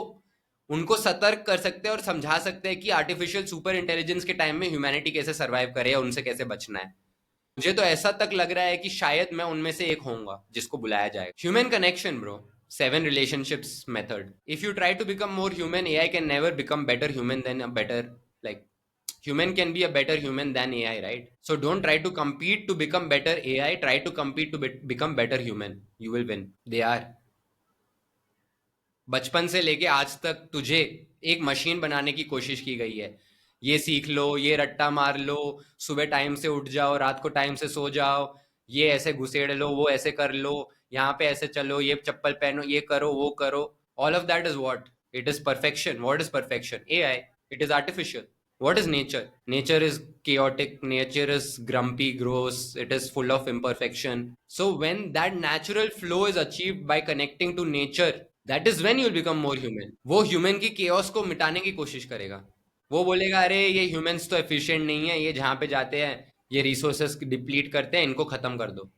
उनको सतर्क कर सकते हैं और समझा सकते हैं कि आर्टिफिशियल सुपर इंटेलिजेंस के टाइम में ह्यूमैनिटी कैसे सरवाइव करे या उनसे कैसे बचना है। मुझे तो ऐसा तक लग रहा है कि शायद मैं उनमें से एक होऊंगा जिसको बुलाया जाएगा। Human connection bro, 7 relationships method. If you try to become more human, AI can never become better human than a better, like, human can be a better human than AI, right? So don't try to compete to become better AI, try to compete to become better human. You will win. They are. बचपन से लेके आज तक तुझे एक machine बनाने की कोशिश की गई है। ये सीख लो, ये रट्टा मार लो, सुबह टाइम से उठ जाओ, रात को टाइम से सो जाओ, ये ऐसे घुसेड़ लो, वो ऐसे कर लो, यहाँ पे ऐसे चलो, ये चप्पल पहनो, ये करो, वो करो। All of that is what? It is perfection. What is perfection? AI. It is artificial. What is nature? Nature is chaotic, nature is grumpy, gross, it is full of imperfection. So when that natural flow is achieved by connecting to nature, that is when you'll become more human. वो human की chaos को मिटाने की कोशिश करेगा। वो बोलेगा अरे ये humans तो efficient नहीं है, ये जहाँ पे जाते हैं ये resources डिप्लीट करते हैं, इनको खत्म कर दो।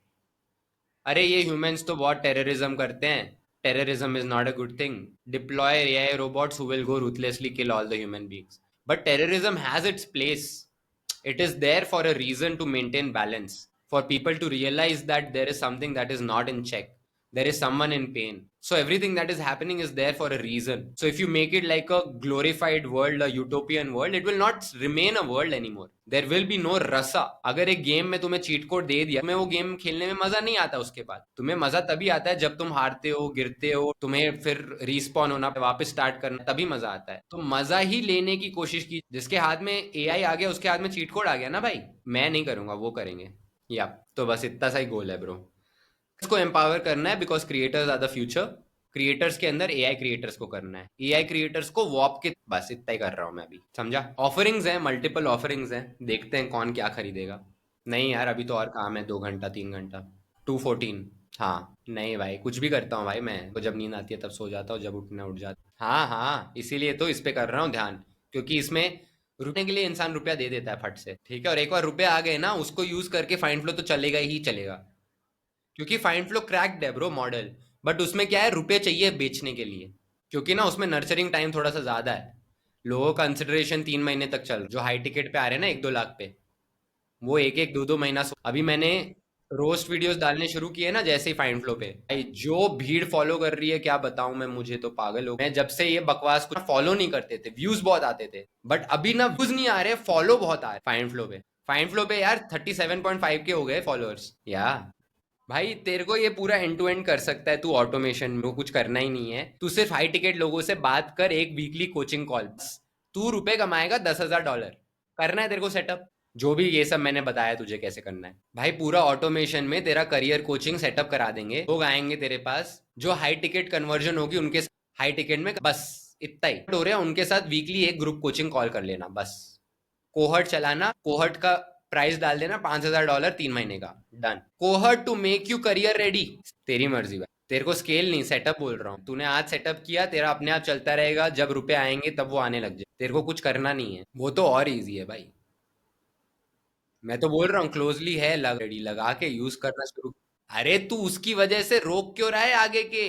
अरे ये ह्यूमंस तो बहुत टेररिज्म करते हैं, terrorism is not a good thing, deploy AI robots who will go ruthlessly kill all the human beings, but terrorism has its place. It is there for a reason, to maintain balance, for people to realize that there is something that is not in check, there is someone in pain. So everything that is happening is there for a reason. So if you make it like a glorified world, a utopian world, it will not remain a world anymore. There will be no rasa. अगर एक game में तुम्हें cheat code दे दिया, तुम्हें वो game खेलने में मजा नहीं आता, उसके बाद तुम्हें मजा तभी आता है जब तुम हारते हो, गिरते हो, तुम्हें फिर रिस्पॉन होना, वापस स्टार्ट करना, तभी मजा आता है. तो मजा ही लेने की कोशिश की. जिसके हाथ में एआई आ गया उसके हाथ में चीट कोड आ गया ना भाई. मैं नहीं करूंगा, वो करेंगे. या तो बस इतना सा ही गोल है ब्रो. इसको एम्पावर करना है because creators are the future. Creators के अंदर एआई क्रिएटर्स को करना है, एआई क्रिएटर्स को वॉप के, बस इतना ही कर रहा हूं मैं अभी, समझा. ऑफरिंग्स हैं, मल्टीपल ऑफरिंग्स हैं, देखते हैं कौन क्या खरीदेगा. नहीं यार अभी तो और काम है, 2 घंटा 3 घंटा. 214. हाँ. नहीं भाई कुछ भी करता हूँ भाई, मैं तो जब नींद आती है तब सो जाता हूँ, जब उठना उठ जाता. हाँ हाँ इसीलिए तो इस पे कर रहा हूँ ध्यान, क्योंकि इसमें रुकने के लिए इंसान रुपया दे देता है फट से, ठीक है. और एक बार रुपए आ गए ना, उसको यूज करके फाइंड फ्लो तो चलेगा ही चलेगा. क्योंकि फाइंड फ्लो क्रैक्ड है ब्रो मॉडल, बट उसमें क्या है, रुपए चाहिए बेचने के लिए. क्योंकि ना उसमें नर्चरिंग टाइम थोड़ा सा ज्यादा है. लोगों का कंसिडरेशन 3 महीने तक चल, जो हाई टिकट पे आ रहे हैं ना 1-2 लाख पे, वो एक एक 2-2 महीना अभी मैंने रोस्ट वीडियोस डालने शुरू किए ना जैसे ही फाइंड फ्लो पे, भाई जो भीड़ फॉलो कर रही है क्या बताऊं मैं, मुझे तो पागल हो. मैं जब से ये बकवास कुछ फॉलो नहीं करते थे, व्यूज बहुत आते थे, बट अभी ना व्यूज नहीं आ रहे, फॉलो बहुत आ रहे फाइंड फ्लो पे. फाइंड फ्लो पे यार 37.5 के हो गए फॉलोअर्स या. भाई तेरे को ये पूरा एंड टू एंड कर सकता है तू, ऑटोमेशन में कुछ करना ही नहीं है. तू सिर्फ हाई टिकट लोगों से बात कर, एक वीकली कोचिंग कॉल, तू रुपए कमाएगा $10,000. करना है तेरे को सेटअप, जो भी ये सब मैंने बताया तुझे कैसे करना है भाई, पूरा ऑटोमेशन में तेरा करियर कोचिंग सेटअप करा देंगे. लोग आएंगे तेरे पास जो हाई टिकट कन्वर्जन होगी उनके, हाई टिकट में बस इतना ही हो रहा है, उनके साथ वीकली एक ग्रुप कोचिंग कॉल कर लेना बस. कोहर्ट चलाना, कोहर्ट का प्राइस डाल देना $5,000 3 महीने का, done. Cohort to make you career ready. तेरी मर्जी भाई, तेरे को स्केल नहीं सेटअप बोल रहा हूँ. तूने आज सेटअप किया, तेरा अपने आप चलता रहेगा, जब रुपए आएंगे तब वो आने लग जाए. तेरे को कुछ करना नहीं है, वो तो और इजी है भाई. मैं तो बोल रहा हूँ क्लोजली है, रेडी लगा के यूज करना शुरू. अरे तू उसकी वजह से रोक क्यों रहा है आगे के,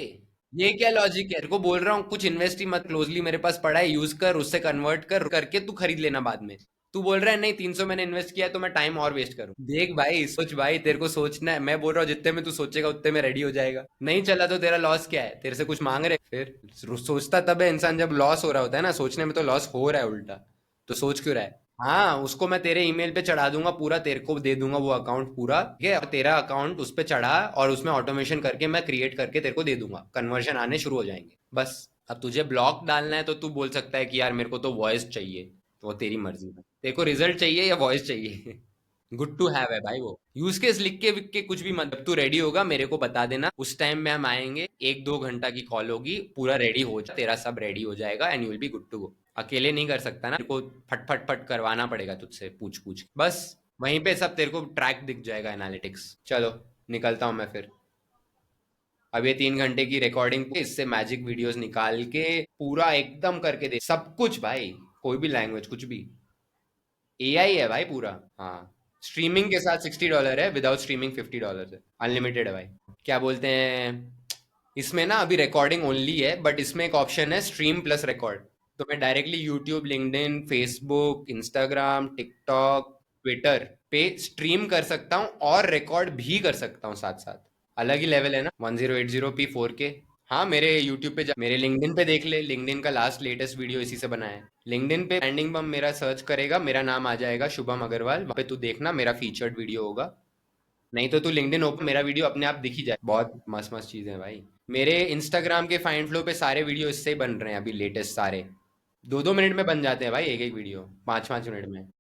ये क्या लॉजिक है. तेरे को बोल रहा हूँ कुछ इन्वेस्ट ही मत, क्लोजली मेरे पास पड़ा है, यूज कर, उससे कन्वर्ट कर करके तू खरीद लेना बाद में. तू बोल रहा है नहीं 300 मैंने इन्वेस्ट किया है तो मैं टाइम और वेस्ट करूं. देख भाई सोच भाई, तेरे को सोचना है. मैं बोल रहा हूँ जितने में तू सोचेगा उतने में रेडी हो जाएगा. नहीं चला तो तेरा लॉस क्या है, तेरे से कुछ मांग रहे फिर. सोचता तब है इंसान जब लॉस हो रहा होता है ना, सोचने में तो लॉस हो रहा है उल्टा, तो सोच क्यों रहा है. हाँ उसको मैं तेरे ईमेल पे चढ़ा दूंगा पूरा, तेरे को दे दूंगा वो अकाउंट पूरा, ठीक है. और तेरा अकाउंट उस पे चढ़ा और उसमें ऑटोमेशन करके मैं क्रिएट करके तेरे को दे दूंगा, कन्वर्जन आने शुरू हो जाएंगे बस. अब तुझे ब्लॉक डालना है तो तू बोल सकता है कि यार मेरे को तो वॉइस चाहिए, तो वो तेरी मर्जी है. तेरे को रिजल्ट चाहिए या वॉइस चाहिए. गुड टू हैव है भाई वो. यूज केस लिख के विक के कुछ भी मत. जब तू रेडी होगा मेरे को बता देना, उस टाइम में हम आएंगे, 1-2 घंटा की कॉल होगी, पूरा रेडी हो जा, तेरा सब रेडी हो जाएगा and you will be good to go. अकेले नहीं कर सकता ना, तेरे को फट फट फट करवाना पड़ेगा तुझसे, पूछ पूछ बस. वहीं पे सब तेरे को ट्रैक दिख जाएगा, एनालिटिक्स. चलो निकलता हूँ मैं फिर. अब ये 3 घंटे की रिकॉर्डिंग, इससे मैजिक वीडियोस निकाल के पूरा एकदम करके दे सब कुछ भाई, कोई भी लैंग्वेज कुछ भी. एआई है भाई पूरा. हाँ. स्ट्रीमिंग के साथ $60 है, विदाउट स्ट्रीमिंग $50 है, अनलिमिटेड है भाई. क्या बोलते हैं, इसमें ना अभी रिकॉर्डिंग ओनली है, बट इसमें एक ऑप्शन है स्ट्रीम प्लस रिकॉर्ड. तो मैं directly YouTube, LinkedIn, Facebook, Instagram, TikTok, Twitter पे स्ट्रीम कर सकता हूँ और रिकॉर्ड भी कर सकता हूँ साथ साथ. अलग ही लेवल है ना, 1080p 4K. हाँ मेरे यूट्यूब पे मेरे लिंक्डइन पे देख ले, लिंक्डइन का लास्ट लेटेस्ट वीडियो इसी से बना है. लिंक्डइन पे ब्रांडिंग बम मेरा सर्च करेगा, मेरा नाम आ जाएगा शुभम अग्रवाल, वहाँ पे तू देखना मेरा फीचर्ड वीडियो होगा. नहीं तो तू लिंक्डइन ओपन, मेरा वीडियो अपने आप दिख ही जाए. बहुत मस्त मस्त चीजें हैं भाई. मेरे इंस्टाग्राम के फाइंड फ्लो पे सारे वीडियो इससे ही बन रहे हैं अभी, लेटेस्ट सारे 2-2 मिनट में बन जाते हैं भाई, एक एक वीडियो 5-5 मिनट में.